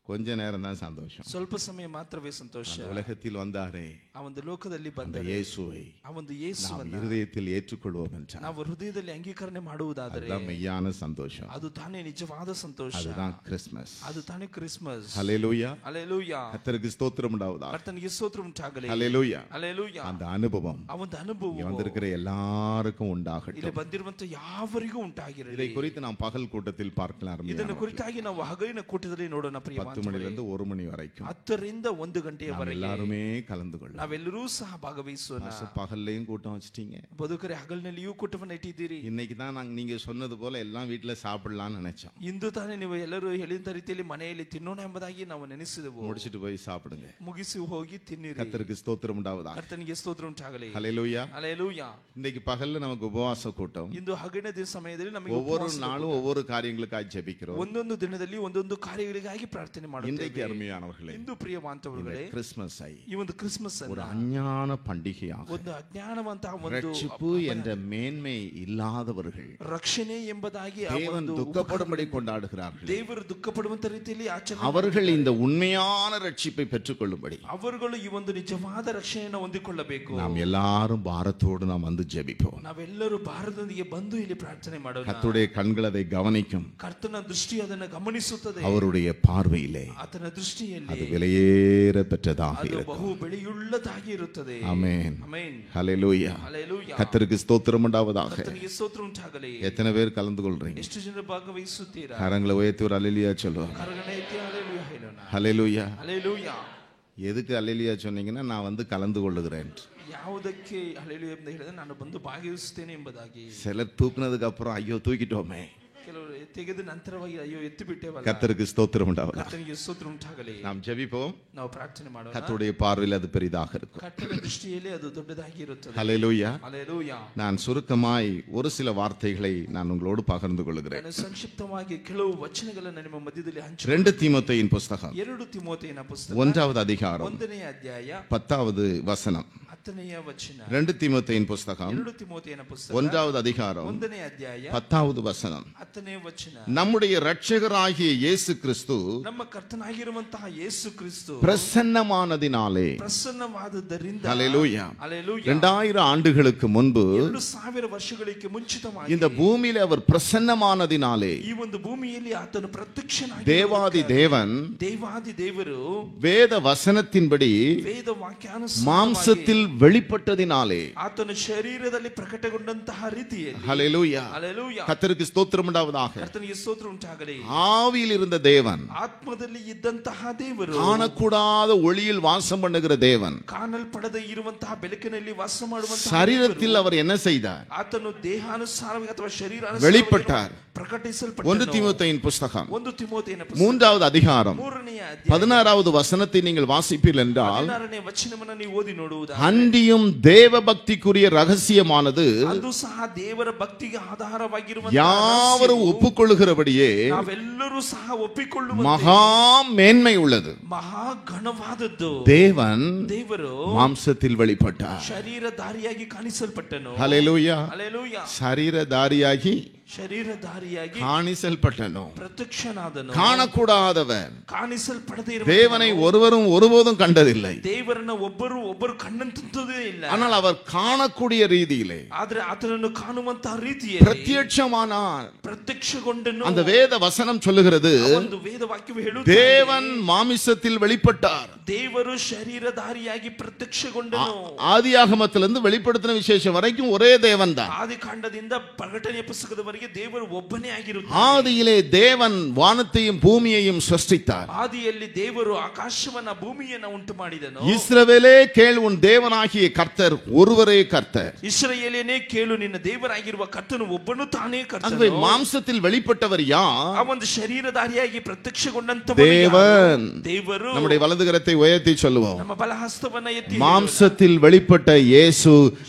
கொஞ்ச நேரம் தான் சந்தோஷம். ಸ್ವಲ್ಪ ಸಮಯ ಮಾತ್ರವೇ ಸಂತೋಷ. உலகத்தில் வந்தாரே ಆ ಒಂದು ಲೋಕದಲ್ಲಿ அந்த ಬಂದ இயேசுவை ಆ ಒಂದು ಯೇಸುವನ್ನ இருதயத்தில் ஏற்றுக்கொள்வோம் என்றால் ನಾವು ಹೃದಯದಲ್ಲಿ ಅಂಗೀಕರಣೆ ಮಾಡುವುದಾದರೆ அதுதான் மெய்யான சந்தோஷம். ಅದು ತಾನೇ ನಿಜವಾದ ಸಂತೋಷ, அதுதான் கிறிஸ்மஸ். ಅದು ತಾನೇ ಕ್ರಿಸ್ಮಸ್. ஹல்லேலூயா. ஹல்லேலೂயா. கர்த்தருக்கு ஸ்தோத்திரம் உண்டாவதாக. ಕರ್ತನಿಗೆ ಸ್ತೋತ್ರ ಉಂಟಾಗಲಿ. ஹல்லேலூயா. ஹல்லேலೂயா. அந்த அனுபவம் ಆ ಒಂದು ಅನುಭವ வந்திருக்கிற எல்லாருக்கும் ಇಲ್ಲಿ உண்டாகட்டும். ಬಂದಿರುವಂತ ಯಾವರಿಗೂ ಉಂಟಾಗಿರಲಿ. இதை குறித்து நாம் பகல் கூட்டத்தில் பார்க்கலாம். ಇದನ್ನು ಕುರಿತಾಗಿ ನಾವು ಹಗಲಿನ ಕೂಟದಲ್ಲಿ ನೋಡೋಣ. 10 மணிலிருந்து 1 மணி வரைக்கும் 10 ರಿಂದ 1 ಗಂಟೆಯವರೆಗೆ எல்லாருமே கலந்து கொள்ளலாம். ನಾವೆಲ್ಲರೂ ಸಹ ಭಾಗವಹಿಸೋಣ. பகல்லையும் கூட்டம் வச்சிட்டீங்க, ಬದುಕರೆ ಹಗಲಿನಲ್ಲಿಯೂ ಕೂಟವನ್ನು ಇಟ್ಟಿದ್ದೀರಿ. இன்னைக்கு தான் நீங்க சொன்னது போல எல்லாம் வீட்டுல சாப்பிடலாம்னு நினைச்சோம். ಇಂದು ತಾನೇ ನೀವು ಎಲ್ಲರೂ ಹೇಳಿದ ರೀತಿಯಲ್ಲಿ ಮನೆಯಲ್ಲಿ ತಿನ್ನೋಣ ಎಂಬುದಾಗಿ ನಾವು ನೆನೆಸಿದೆವು. முடிச்சிட்டு போய் சாப்பிடுங்க, ಮುಗಿಸಿ ಹೋಗಿ ತಿನ್ನಿರಿ. கர்த்தருக்கு ஸ்தோத்திரம் உண்டாவதாக. ಕರ್ತನಿಗೆ ಸ್ತೋತ್ರ ಉಂಟಾಗಲಿ. ஹல்லேலூயா. ஹல்லேலூயா. இன்னைக்கு பகல்ல நமக்கு உபவாச கூட்டம். ಇಂದು ಹಗಲಿನ ಸಮಯದಲ್ಲಿ ನಮಗೆ ஒவ்வொரு நாளும் ஒவ்வொரு காரியங்களுக்காக ஜெபிக்கிறோம். ಒಂದೊಂದು ದಿನದಲ್ಲಿ ಒಂದೊಂದು ಕಾರ್ಯಗಳಿಗಾಗಿ ಪ್ರಾರ್ಥನೆ ಮಾಡುತ್ತೇವೆ. இன்றைக்கு அருமையானவர்களே, ಇಂದು ಪ್ರಿಯವಾಂತವர்களೇ, கிறிஸ்மஸ் ஐ ಈ ಒಂದು ಕ್ರಿಸ್ಮಸ್ ஒரு அஞ்ஞான பண்டிகையாக, ಒಂದು ಅಜ್ಞಾನವಂತಹ ಒಂದು ரட்சிப்பு என்ற மேன்மை இல்லாதவர்கள் ರಕ್ಷಣೆ ಎಂಬುದಾಗಿ தேவன் துக்கப்படும்படி கொண்டாடுகிறார்கள். ದೇವರು ದುಃಖ ಪಡುವಂತ ರೀತಿಯಲ್ಲಿ ಆಚರಣೆ அவர்கள் இந்த உண்மையான ரட்சிப்பை பெற்றுக்கொள்ளும்படி ಅವರುಗಳು ಈ ಒಂದು ನಿಜವಾದ ರಕ್ಷಣೆಯನ್ನು ಹೊಂದಿಕೊಳ್ಳಬೇಕು. நாம் எல்லாரும் பாரத்தோடு நாம் வந்து ஜெபிப்போம். ನಾವೆಲ್ಲರೂ ಭಾರತದೊಂದಿಗೆ ಬಂದು ಇಲ್ಲಿ ಪ್ರಾರ್ಥನೆ ಮಾಡೋಣ. கர்த்தருடைய கண்கள் அதை கவனிக்கும். ಕರ್ತನ ದೃಷ್ಟಿ ಅದನ್ನು ಗಮನಿಸುತ್ತದೆ. அவருடைய பார்வையிலே ಆತನ ದೃಷ್ಟಿಯಲ್ಲಿ அது விலையேற பெற்றதாக ಅದು இருக்கும். ಬಹು ಬೆಲೆಯುಳ್ಳದಾಗಿ ಇರುತ್ತದೆ. ஆமென். ಆಮೆನ್. ஹல்லேலூயா. ಹಲ್ಲೇಲೂಯಾ. கர்த்தருக்கு ஸ்தோத்திரம் உண்டாவதாக. ಕರ್ತನಿಗೆ ಸ್ತೋತ್ರ ಉಂಟಾಗಲಿ. எத்தனை பேர் கலந்து கொள்றீங்க? ಎಷ್ಟು ಜನರು ಭಾಗವಹಿಸುತ್ತೀರಾ? கரங்களை உயர்த்தி ஒரு அல்லேலூயா சொல்லுவாங்க. ಕರಗಣೆ ಎತ್ತಿ ಹಲ್ಲೇಲೂಯಾ ಹೇಳೋಣ. ஹல்லேலூயா. ಹಲ್ಲೇಲೂಯಾ. எதுக்கு அல்லேலூயா சொன்னீங்கன்னா நான் வந்து கலந்து கொள்ளுகிறேன். ಯಾವುದಕ್ಕೆ ಹಲ್ಲೇಲೂಯಾ ಎಂದು ಹೇಳಿದ್ರೆ ನಾನು ಬಂದು ಭಾಗವಹಿಸುತ್ತೇನೆ ಎಂಬುದಾಗಿ. சிலர் தூக்குனதுக்கு அப்புறம் ஐயோ தூக்கிட்டோமே. ಕೆಲವರು ತೆಗೆದ ನಂತರವಾಗಿ ಅಯ್ಯೋ ಎತ್ತಿ ಬಿಟ್ಟೇವಲ್ಲ. கர்த்தருக்கு ஸ்தோத்திரம் உண்டாவதாக. ಕರ್ತನಿಗೆ ಸ್ತೋತ್ರ ಉಂಟಾಗಲಿ. நாம் ஜெபிப்போம். ನಾವು ಪ್ರಾರ್ಥನೆ ಮಾಡೋಣ. கர்த்தருடைய பார்வையில் அது பெரிதாக இருக்கும். ಕರ್ತನ ದೃಷ್ಟಿಯಲ್ಲಿ ಅದು ದೊಡ್ಡದಾಗಿ ಇರುತ್ತದೆ. ஹல்லேலூயா. ಹಲ್ಲೇಲೂಯಾ. நான் சுருக்கமாய் ஒரு சில வார்த்தைகளை நான் உங்களோடு பகிர்ந்து கொள்கிறேன். ನಾನು ಸಂಕ್ಷಿಪ್ತವಾಗಿ ಕೆಲವು ವಚನಗಳನ್ನು ನಿಮ್ಮ ಮಧ್ಯದಲ್ಲಿ ಹಂಚುತ್ತೇನೆ. 2 தீமோத்தேயின் புத்தகம் 2 ತಿಮೋಥೆಯನ ಪುಸ್ತಕ 1வது அதிகாரம் 1ನೇ ಅಧ್ಯಾಯ 10வது வசனம். 10ನೇ ವಚನ. 2 தீமோத்தேயின் புத்தகம் 2 ತಿಮೋಥೆಯನ ಪುಸ್ತಕ 1வது அதிகாரம் 1ನೇ ಅಧ್ಯಾಯ 10வது வசனம். 10ನೇ ವಚನ. நம்முடைய இரட்சகராகிய இயேசு கிறிஸ்து ನಮ್ಮ ಕರ್ತನಾಗಿರುವಂತಹ ಯೇಸು ಕ್ರಿಸ್ತು பிரசன்னமானதினாலே, ಪ್ರಸನ್ನವಾದದ್ದರಿಂದ, ஹல்லேலூயா, ಹಲ್ಲೇಲೂಯಾ, 2000 ஆண்டுகளுக்கு முன்பு 2000 ವರ್ಷಗಳಿಗೆ ಮುಂಚಿತವಾಗಿ இந்த பூமியிலே அவர் பிரசன்னமானதினாலே ಈ ಒಂದು ಭೂಮಿಯಲ್ಲಿ ಆತನು ಪ್ರತ್ಯಕ್ಷನಾಗಿ தேவாதி தேவன் ದೇವಾದಿ ದೇವರು வேத வசனத்தின்படி ವೇದ ವಾಕ್ಯಾನುಸಾರವಾಗಿ மாம்சத்தில் வெளிப்பட்டதினாலே, ಆತನು ಶರೀರದಲ್ಲಿ ಪ್ರಕಟಗೊಂಡಂತಹ ರೀತಿಯಲ್ಲಿ, ஹல்லேலூயா, ಹಲ್ಲೇಲೂಯಾ, கர்த்தருக்கு ஸ்தோத்திரம் உண்டாவதாக. ಕರ್ತನಿಗೆ ಸ್ತೋತ್ರ ಉಂಟಾಗಲಿ. ஆவியில் இருந்த தேவன், ಆತ್ಮದಲ್ಲಿ ಇದ್ದಂತಹ ದೇವರು, காணக்கூடாத ஒளியில் வாசம் பண்ணுகிற தேவன், ಕಾಣಲ್ಪಡದೆ ಇರುವಂತಹ ಬೆಳಕಿನಲ್ಲಿ ವಾಸ ಮಾಡುವಂತಹ சரீரத்தில் அவர் என்ன செய்தார்? ಆತನು ದೇಹಾನುಸಾರವಾಗಿ ಅಥವಾ வெளிப்பட்டார். ಪ್ರಕಟಿಸಲ್ಪಟ್ಟನು. 1 தீமோத்தேயின் புத்தகம் 1 ತಿಮೋಥೆಯನ ಪುಸ್ತಕ 3வது அதிகாரம் 3ನೇ ಅಧ್ಯಾಯ 16வது வசனத்தை நீங்கள் வாசிப்பீர்கள் என்றால், 16ನೇ ವಚನವನ್ನು ನೀವು ಓದಿ ನೋಡುವುದಾದರೆ, அன்றியும் தேவ பக்திக்குரிய ரகசியமானது ಅದು ಸಹ ದೇವರ ಭಕ್ತಿಗೆ ಆಧಾರವಾಗಿರುವ யாவரும் ஒப்புக்கொள்ளுகிறபடியே ನಾವೆಲ್ಲರೂ ಸಹ ಒಪ್ಪಿಕೊಳ್ಳುವ மகா மேன்மை உள்ளது. ಮಹಾ ಘನವಾದದ್ದು. தேவன் ದೇವರು மாம்சத்தில் வெளிப்பட்டார். ಶರೀರಧಾರಿಯಾಗಿ ಕಾಣಿಸಲ್ಪಟ್ಟನು. ஹல்லேலூயா. ಹಲ್ಲೇಲೂಯಾ. சரீரதாரியாகி ಶರೀರಧಾರಿಯಾಗಿ காணிசல்பட்டனோ, ಪ್ರತ್ಯಕ್ಷನಾದನು. காணக்கூடாதவன், ಕಾಣಿಸಲ್ಪಡದೆ ಇರುವ தேவனை ஒருவரும் ஒருபோதும் கண்டதில்லை. ದೇವರನ್ನ ಒಬ್ಬರು ಕಣ್ಣಂತುವುದೇ ಇಲ್ಲ. ஆனால் அவர் காணக்கூடிய ரீதியிலே ಆದ್ರೆ ಆತನನ್ನು ಕಾಣುವಂತಹ ರೀತಿಯಲ್ಲಿ பிரத்யட்சமானார். ಪ್ರತ್ಯಕ್ಷಗೊಂಡನು. அந்த வேத வசனம் சொல்லுகிறது, ಒಂದು ವೇದ ವಾಕ್ಯವು ಹೇಳುತ್ತದೆ, தேவன் மாமிசத்தில் வெளிப்பட்டார். ದೇವರು ಶರೀರಧಾರಿಯಾಗಿ ಪ್ರತ್ಯಕ್ಷಗೊಂಡನು. ஆதியாகமத்திலிருந்து வெளிப்படுத்தின விசேஷம் வரைக்கும் ஒரே தேவன் தான். ಆದಿಕಾಂಡದಿಂದ ಪ್ರಕಟಣೆಯ ಪುಸ್ತಕದವರೆಗೆ ಕಾಲದವರೆಗೆ ದೇವರು ಒಬ್ಬನೇ ಆಗಿರುತ್ತಾರೆ. ஆதியிலே தேவன் வானத்தையும் பூமியையும் சிருஷ்டித்தார். ಆದಿಯಲ್ಲಿ ದೇವರು ಆಕಾಶವನ್ನ ಭೂಮಿಯನ್ನ ಉಂಟು ಮಾಡಿದನು. இஸ்ரவேலே கேள், உன் தேவனாகிய கர்த்தர் ஒருவரே கர்த்தர். ಇಸ್ರಾಯೇಲನೇ ಕೇಳು, ನಿನ್ನ ದೇವರಾಗಿರುವ ಕರ್ತನು ಒಬ್ಬನು ತಾನೇ ಕರ್ತನು. ஆகவே மாம்சத்தில் வெளிப்பட்டவர் யார்? ಆ ಒಂದು ಶರೀರಧಾರಿಯಾಗಿ ಪ್ರತ್ಯಕ್ಷಗೊಂಡಂತವನು தேவன். ದೇವರು. நம்முடைய வலது கரத்தை உயர்த்தி சொல்லுவோம். ನಮ್ಮ ಬಲಹಸ್ತವನ್ನ ಎತ್ತಿ மாம்சத்தில் வெளிப்பட்ட இயேசு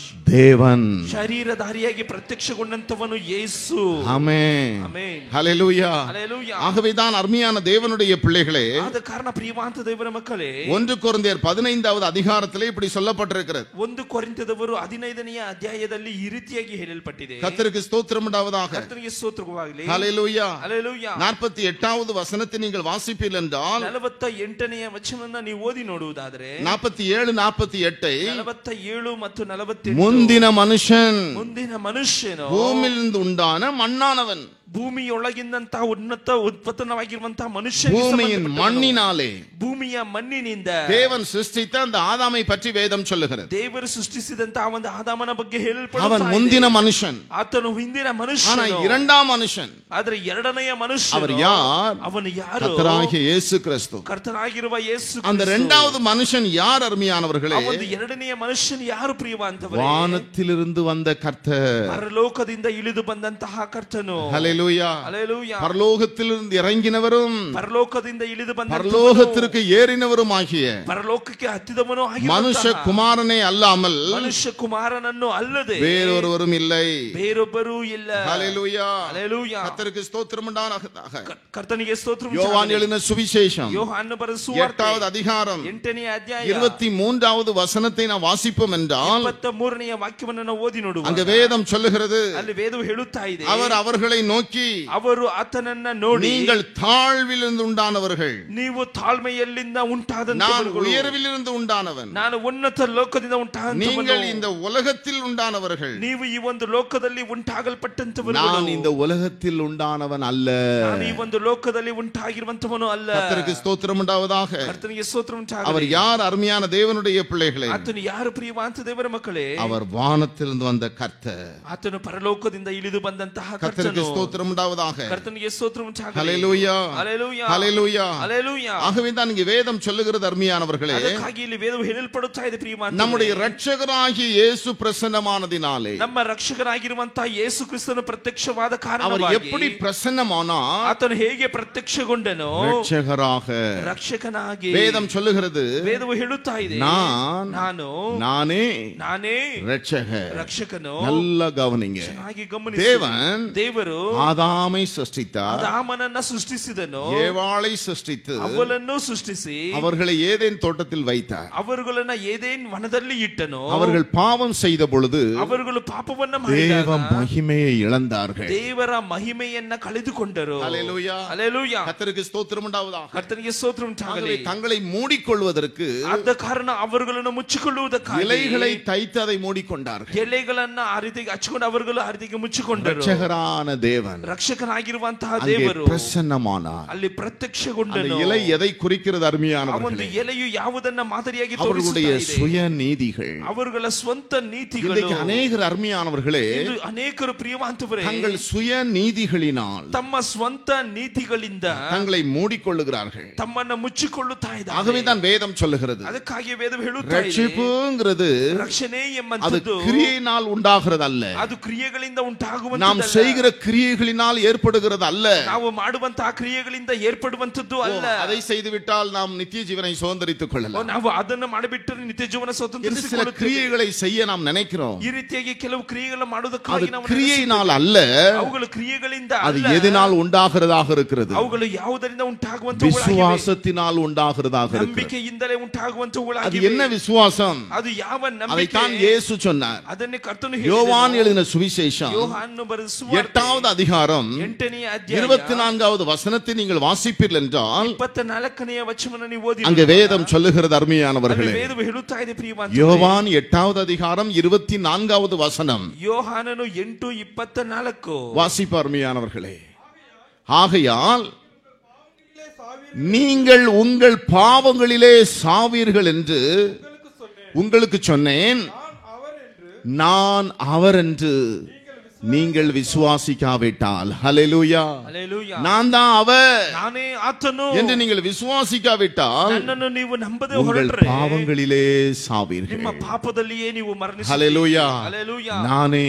தேவன். ಶರೀರಧಾರಿಯಾಗಿ ಪ್ರತ್ಯಕ್ಷಗೊಂಡಂತವನು ಯೇಸು. ஆமென். ಆಮೆನ್. ஹல்லேலூயா. ಹಲ್ಲೆಲೂಯಾ. ஆகவேதான் அருமையான தேவனுடைய பிள்ளைகளே, ಆದ ಕಾರಣ ಪ್ರಿಯವಾದ ದೇವರ ಮಕ್ಕಳೇ, 1 கொரிந்தியர் 15வது அதிகாரத்திலே இப்படி சொல்லப்பட்டிருக்கிறது. 1 ಕೊರಿಂಥದವರು 15ನೇ ಅಧ್ಯಾಯದಲ್ಲಿ ಈ ರೀತಿಯಾಗಿ ಹೇಳಲ್ಪಟ್ಟಿದೆ. கர்த்தருக்கு ஸ்தோத்திரம் உண்டாவதாக. ಕರ್ತನಿಗೆ ಸ್ತೋತ್ರವಾಗಲಿ. ஹல்லேலூயா. ಹಲ್ಲೆಲೂಯಾ. 48வது வசனத்தை நீங்கள் வாசிப்பீர்கள் என்றால், 48ನೇ ವಚನವನ್ನು ನೀವು ಓದಿ ನೋಡುವುದಾದರೆ 47 48 47 ಮತ್ತು 48 முந்தின மனுஷன் ಮುಂದಿನ ಮನುಷ್ಯನು பூமியிலிருந்து உண்டான மண்ணானவன். ಭೂಮಿಯೊಳಗಿಂದಂತಹ ಉನ್ನತ ಉತ್ಪನ್ನವಾಗಿರುವಂತಹ ಮನುಷ್ಯ. பூமியின் மண்ணினாலே, ಭೂಮಿಯ ಮಣ್ಣಿನಿಂದ தேவன் சிருஷ்டித்த அந்த ஆதாமை பற்றி வேதம் சொல்லுகிறது. ದೇವರು ಸೃಷ್ಟಿಸಿದಂತಹ ಒಂದು ಆದಾಮನ ಬಗ್ಗೆ அவன் ಹೇಳಲ್ಪಡುತ್ತಾ முந்தின ಇದೆ. மனுஷன். ಆತನು ಹಿಂದಿನ ஆனா ಮನುಷ್ಯನು. இரண்டாம் மனுஷன் ಆದರೆ ಎರಡನೆಯ அவர் ಮನುಷ್ಯನು யார்? ಅವನು ಯಾರು? கர்த்தராகிய இயேசு கிறிஸ்து. ಕರ್ತನಾಗಿರುವ ಯೇಸು அந்த ಕ್ರಿಸ್ತು. இரண்டாவது மனுஷன் யார் அருமையானவர்களே? ಆ ಒಂದು ಎರಡನೆಯ ಮನುಷ್ಯನು ಯಾರು ಪ್ರಿಯವಂತವರೇ? வானத்திலிருந்து வந்த கர்த்தர். ಪರಲೋಕದಿಂದ ಇಳಿದು ಬಂದಂತಹ ಕರ್ತನು. ஹல்லேலூயா. ಹಲ್ಲೆಲೂಯಾ. பரலோகத்திலிருந்து இறங்கினவரும் ಪರಲೋಕದಿಂದ ಇಳಿದು பரலோகத்திற்கு ஏறினவரும் ஆகிய ಪರಲೋಕಕ್ಕೆ ಹತ್ತಿದವನು மனுஷ குமாரனே அல்லாமல் ಮನುಷ್ಯ ಕುಮಾರನನ್ನು ಅಲ್ಲದೆ வேறொருவரும் இல்லை. ಬೇರೊಬ್ಬರೂ ಇಲ್ಲ. ஹல்லேலூயா. ಹಲ್ಲೆಲೂಯಾ. கர்த்தருக்கு ஸ்தோத்திரம் உண்டாவதாக. ಕರ್ತನಿಗೆ ಸ್ತೋತ್ರ. யோவான் எழுதின சுவிசேஷம் ಯೋಹಾನ ಬರೆದ ಸುವಾರ್ತೆ 8வது அதிகாரம் 8ನೇ ಅಧ್ಯಾಯ 23வது வசனத்தை நாம் வாசிப்போம் என்றால், 23ನೇ ವಾಕ್ಯವನ್ನು ನಾವು ಓದಿ ನೋಡುವ அங்க வேதம் சொல்லுகிறது, ಅಲ್ಲಿ ವೇದವು ಹೇಳುತ್ತಾ ಇದೆ, அவர் அவர்களை நோக்கி, ಅವರು ಆತನನ್ನ ನೋಡಿ, நீங்கள் தாழ்விலிருந்து உண்டானவர்கள், ನೀವು ತಾಳ್ಮೆಯಲ್ಲಿಂದ நான் ಉಂಟಾದಂತವರು, உயர்விலிருந்து உண்டானவன், ನಾನು ಉನ್ನತ ಲೋಕದಿಂದ நீங்கள் ಉಂಟಾದಂತವನು, இந்த உலகத்தில் உண்டானவர்கள், ನೀವು ಈ ಒಂದು ಲೋಕದಲ್ಲಿ ಉಂಟಾಗಲ್ಪಟ್ಟಂತವರು, நான் இந்த உலகத்தில் உண்டானவன் அல்ல. ನಾನು ಈ ಒಂದು ಲೋಕದಲ್ಲಿ ಉಂಟಾಗಿರುವಂತವನು ಅಲ್ಲ. கர்த்தருக்கு ஸ்தோத்திரம் உண்டாவதாக. ಕರ್ತನಿಗೆ ಸ್ತೋತ್ರ ಉಂಟಾಗಲಿ. அவர் யார் அருமையான தேவனுடைய பிள்ளைகளே? ಆತನು ಯಾರು ಪ್ರಿಯವಾದ ದೇವರ ಮಕ್ಕಳೇ? அவர் வானத்திலிருந்து வந்த கர்த்தர். ಆತನು ಪರಲೋಕದಿಂದ ಇಳಿದು ಬಂದಂತಹ கர்த்தருக்கு ಕರ್ತನು. ஸ்தோத்திரம் உண்டாவதாக. ಕರ್ತನಿಗೆ ಸ್ತೋತ್ರ ಉಂಟಾಗಲಿ. ஹல்லேலூயா. ಹಲ್ಲೆಲೂಯಾ. ஹல்லேலூயா. ಹಲ್ಲೆಲೂಯಾ. ஆகவே தான் இங்கே வேதம் சொல்லுகிறது அருமையானவர்களே, ಅದಕ್ಕಾಗಿ ಇಲ್ಲಿ ವೇದವು ಹೇಳಲ್ಪಡುತ್ತಾ ಇದೆ ಪ್ರಿಯವಾದ நம்முடைய இரட்சகராகிய இயேசு பிரசன்னமானதினாலே, ನಮ್ಮ ರಕ್ಷಕನಾಗಿರುವಂತಹ ಯೇಸು ಕ್ರಿಸ್ತನು ಪ್ರತ್ಯಕ್ಷವಾದ அவர் ಕಾರಣವಾಗಿ எப்படி பிரசன்னமானார்? ಆತನು ಹೇಗೆ ಪ್ರತ್ಯಕ್ಷಗೊಂಡನು? இரட்சகராக. ರಕ್ಷಕನಾಗಿ. வேதம் சொல்லுகிறது, ವೇದವು ಹೇಳುತ್ತಾ ಇದೆ, நானே ರಕ್ಷಕನು. நல்ல கவனிங்க. ಚೆನ್ನಾಗಿ ಗಮನಿಸಿ. ದೇವರು ஆதாமை சிருஷ்டித்தார், ಆದಾಮನನ್ನ ಸೃಷ್ಟಿಸಿದನು, ஏவாளை சிருஷ்டித்து ಅವಳನ್ನು ಸೃಷ್ಟಿಸಿ அவர்களை ஏதேன் தோட்டத்தில் வைத்தார். ಅವರುಗಳನ್ನ ಏದೇನ್ ವನದಲ್ಲಿ ಇಟ್ಟನು. அவர்கள் பாவம் செய்த பொழுது ಅವರುಗಳು ಪಾಪವನ್ನ தேவ ಮಾಡಿದಾಗ மகிமையை இழந்தார்கள். ದೇವರ ಮಹಿಮೆಯನ್ನ ಕಳೆದುಕೊಂಡರು. ஹல்லேலூயா. ಹಲ್ಲೆಲೂಯಾ. கர்த்தருக்கு ஸ்தோத்திரம் உண்டாவதாக. ಕರ್ತನಿಗೆ ಸ್ತೋತ್ರ ಉಂಟಾಗಲಿ. தங்களை மூடிக்கொள்வதற்கு ಆದ ಕಾರಣ ಅವರುಗಳನ್ನು ಮುಚ್ಚಿಕೊಳ್ಳುವುದಕ್ಕಾಗಿ இலைகளை தைத்து அதை மூடிக்கொண்டார்கள். ಎಲೆಗಳನ್ನ ಆ ರೀತಿಗೆ ಹಚ್ಚಿಕೊಂಡು ಅವರುಗಳು ಆ ರೀತಿಗೆ ಮುಚ್ಚಿಕೊಂಡರು. ரட்சகரான தேவன் ರಕ್ಷಕನಾಗಿರುವಂತಹ அங்கே ದೇವರು பிரசன்னமானார். ಅಲ್ಲಿ அந்த ಪ್ರತ್ಯಕ್ಷಗೊಂಡನು. இலை எதை குறிக்கிறது ಆ ಒಂದು அருமையானவர்களே? ಎಲೆಯು ಯಾವುದನ್ನ ಮಾದರಿಯಾಗಿ அவர்களுடைய ತೋರಿಸುತ್ತಾ ಇದೆ? சுய நீதிகள். ಅವರುಗಳ ಸ್ವಂತ ನೀತಿಗಳು. இன்றைக்கு அநேகர் அருமையானவர்களே ಇಂದು ಅನೇಕರು ಪ್ರಿಯವಂತವರೇ தங்கள் சுய நீதிகளினால் ತಮ್ಮ ಸ್ವಂತ ನೀತಿಗಳಿಂದ தங்களை மூடிக்கொள்ளுகிறார்கள். ತಮ್ಮನ್ನ ಮುಚ್ಚಿಕೊಳ್ಳುತ್ತಾ ಇದ್ದಾರೆ. ஆகவேதான் வேதம் சொல்லுகிறது, ಅದಕ್ಕಾಗಿ ವೇದವು ಹೇಳುತ್ತಾ ಇದೆ, ரட்சிப்புங்கிறது ರಕ್ಷಣೆ அது ಎಂಬಂತದ್ದು கிரியையினால் உண்டாகிறது அல்ல, ಅದು ಕ್ರಿಯೆಗಳಿಂದ நாம் ಉಂಟಾಗುವಂತದ್ದಲ್ಲ. செய்கிற கிரியைகளினால் ஏற்படுகிறது அல்ல. ನಾವು ಮಾಡುವಂತಹ ಕ್ರಿಯೆಗಳಿಂದ ಏರ್ಪಡುವಂತದ್ದು ಅಲ್ಲ. அதை செய்து விட்டால் நாம் நித்திய ஜீவனை சுதந்தரித்துக் கொள்ளலாம். ನಾವು ಅದನ್ನು ಮಾಡಿಬಿಟ್ಟರೆ ನಿತ್ಯ ಜೀವನ சில ಸ್ವತಂತ್ರ கிரியைகளை செய்ய நாம் நினைக்கிறோம். ಈ ರೀತಿಯಾಗಿ ಕೆಲವು ಕ್ರಿಯೆಗಳನ್ನು அது ಮಾಡೋದಕ್ಕಾಗಿ ನಾವು கிரியையினால் அல்ல, ಅವುಗಳು ಕ್ರಿಯೆಗಳಿಂದ அது ಅಲ್ಲ. எதனால் உண்டாகிறதாக இருக்கிறது? ಅವುಗಳು ಯಾವುದರಿಂದ ಉಂಟಾಗುವಂತವುಗಳಾಗಿವೆ? விசுவாசத்தினால் உண்டாகிறதாக இருக்கிறது. ನಂಬಿಕೆಯಿಂದಲೇ அது ಉಂಟಾಗುವಂತವುಗಳಾಗಿವೆ. என்ன விசுவாசம்? ಅದು ಯಾವ ನಂಬಿಕೆ? அதைத்தான் இயேசு சொன்னார். ಅದನ್ನೇ ಕರ್ತನು யோவான் ಹೇಳಿದನು. எழுதின சுவிசேஷம் ಯೋಹಾನನು ಬರೆದ ಸುವಾರ್ತೆ 8வது அதிகாரம் 8ನೇ ಅಧ್ಯಾಯ 24வது வசனத்தை நீங்கள் வாசிப்பீர்கள் என்றால் 24ನೇ ವಚನವನ್ನು ನೀವು ಓದಿ அங்கே வேதம் சொல்லுகிறது அருமையானவர்களே. ಅಲ್ಲಿ ವೇದವು ಹೇಳುತ್ತಾ ಇದೆ ಪ್ರಿಯವಂತರೇ. யோவான் 8வது அதிகாரம் 24வது வசனம் ಯೋಹಾನನು 8:24 வாசிப்பு அருமையானவர்களே. ஆகையால் நீங்கள் உங்கள் பாவங்களிலே சாவீர்கள் என்று உங்களுக்கு சொன்னேன், நான் அவர் என்று நீங்கள் விசுவாசிக்காவிட்டால், ஹல்லேலூயா, Hallelujah. நான் தான் அவர் ನಾನೇ ಆತನು என்று நீங்கள் விசுவாசிக்காவிட்டால் ನನ್ನನ್ನು ನೀವು ನಂಬದೆ உங்கள் ಹೊರಟ್ರೆ பாவங்களிலே சாவீர்கள். ನಿಮ್ಮ ಪಾಪದಲ್ಲಿಯೇ ನೀವು ಮರಣಿಸುತ್ತೀರಿ. ஹல்லேலூயா. Hallelujah. நானே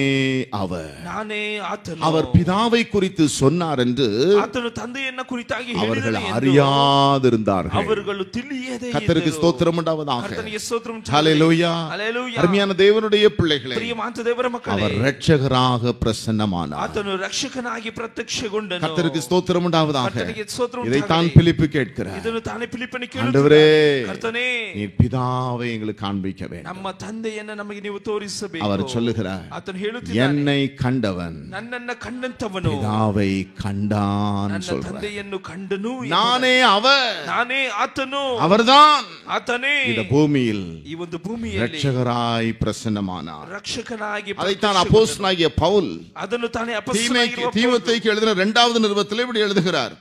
அவர். ನಾನೇ ಆತನು. அவர் பிதாவை குறித்து சொன்னார் என்று ಆತನು ತಂದೆಯನ್ನ ಕುರಿತಾಗಿ அவர்கள் ಹೇಳಿದನು ಎಂದು அறியாதிருந்தார்கள். அவர்கள் ತಿಳಿಯದೇ கர்த்தருக்கு ಇದ್ದರು. ஸ்தோத்திரம் உண்டாவதாக. ಕರ್ತನಿಗೆ ಸ್ತೋತ್ರ ಉಂಟಾಗಲಿ. ஹல்லேலூயா. Hallelujah. அருமையான தேவனுடைய பிள்ளைகளே, ಪ್ರಿಯಮಾಂತ ದೇವರ ಮಕ್ಕಳೇ, அவர் இரட்சகராக பிரசன்னமானார். ಆತನು ರಕ್ಷಕನಾಗಿ ಪ್ರತ್ಯಕ್ಷಗೊಂಡನು. கர்த்தருக்கு ஸ்தோத்திரம் உண்டாவதாக. ಕರ್ತನಿಗೆ ಸ್ತೋತ್ರ இதைத்தான் ಉಂಟಾಗಲಿ. பிலிப்பு கேட்கிறார். ಇದನ್ನು ತಾನೇ ಫಿಲಿಪ್ಪನಿಗೆ ஆண்டவரே, ಕೇಳುತ್ತಾನೆ. ಕರ್ತನೇ, நீர் பிதாவை எங்களுக்கு காண்பிக்க வேண்டும். ನಮ್ಮ ತಂದೆಯನ್ನ ನಮಗೆ ನೀವು ತೋರಿಸಬೇಕು. அவர் சொல்லுகிறார், ಆತನು ಹೇಳುತ್ತಿದ್ದಾನೆ, என்னை கண்டவன் ನನ್ನನ್ನ ಕಂಡಂತವನು பிதாவை கண்டான் ನನ್ನ சொல்றார். ತಂದೆಯನ್ನು ಕಂಡನು. நானே அவர், ನಾನೇ ಆತನು. அவர்தான் ಆತನೇ இந்த பூமியில் ಈ ಒಂದು ಭೂಮಿಯಲ್ಲಿ இரட்சகராய் பிரசன்னமானார். ರಕ್ಷಕನಾಗಿ அதைத்தான் அப்போஸ்தலனாகிய பவுல் ಅದನ್ನು ತಾನೇ ಅಪೊಸ್ತಲನಾಗಿರುವ தீமோத்தேயுக்கு எழுதின 2வது நிருபத்திலே இப்படி எழுதுகிறார்.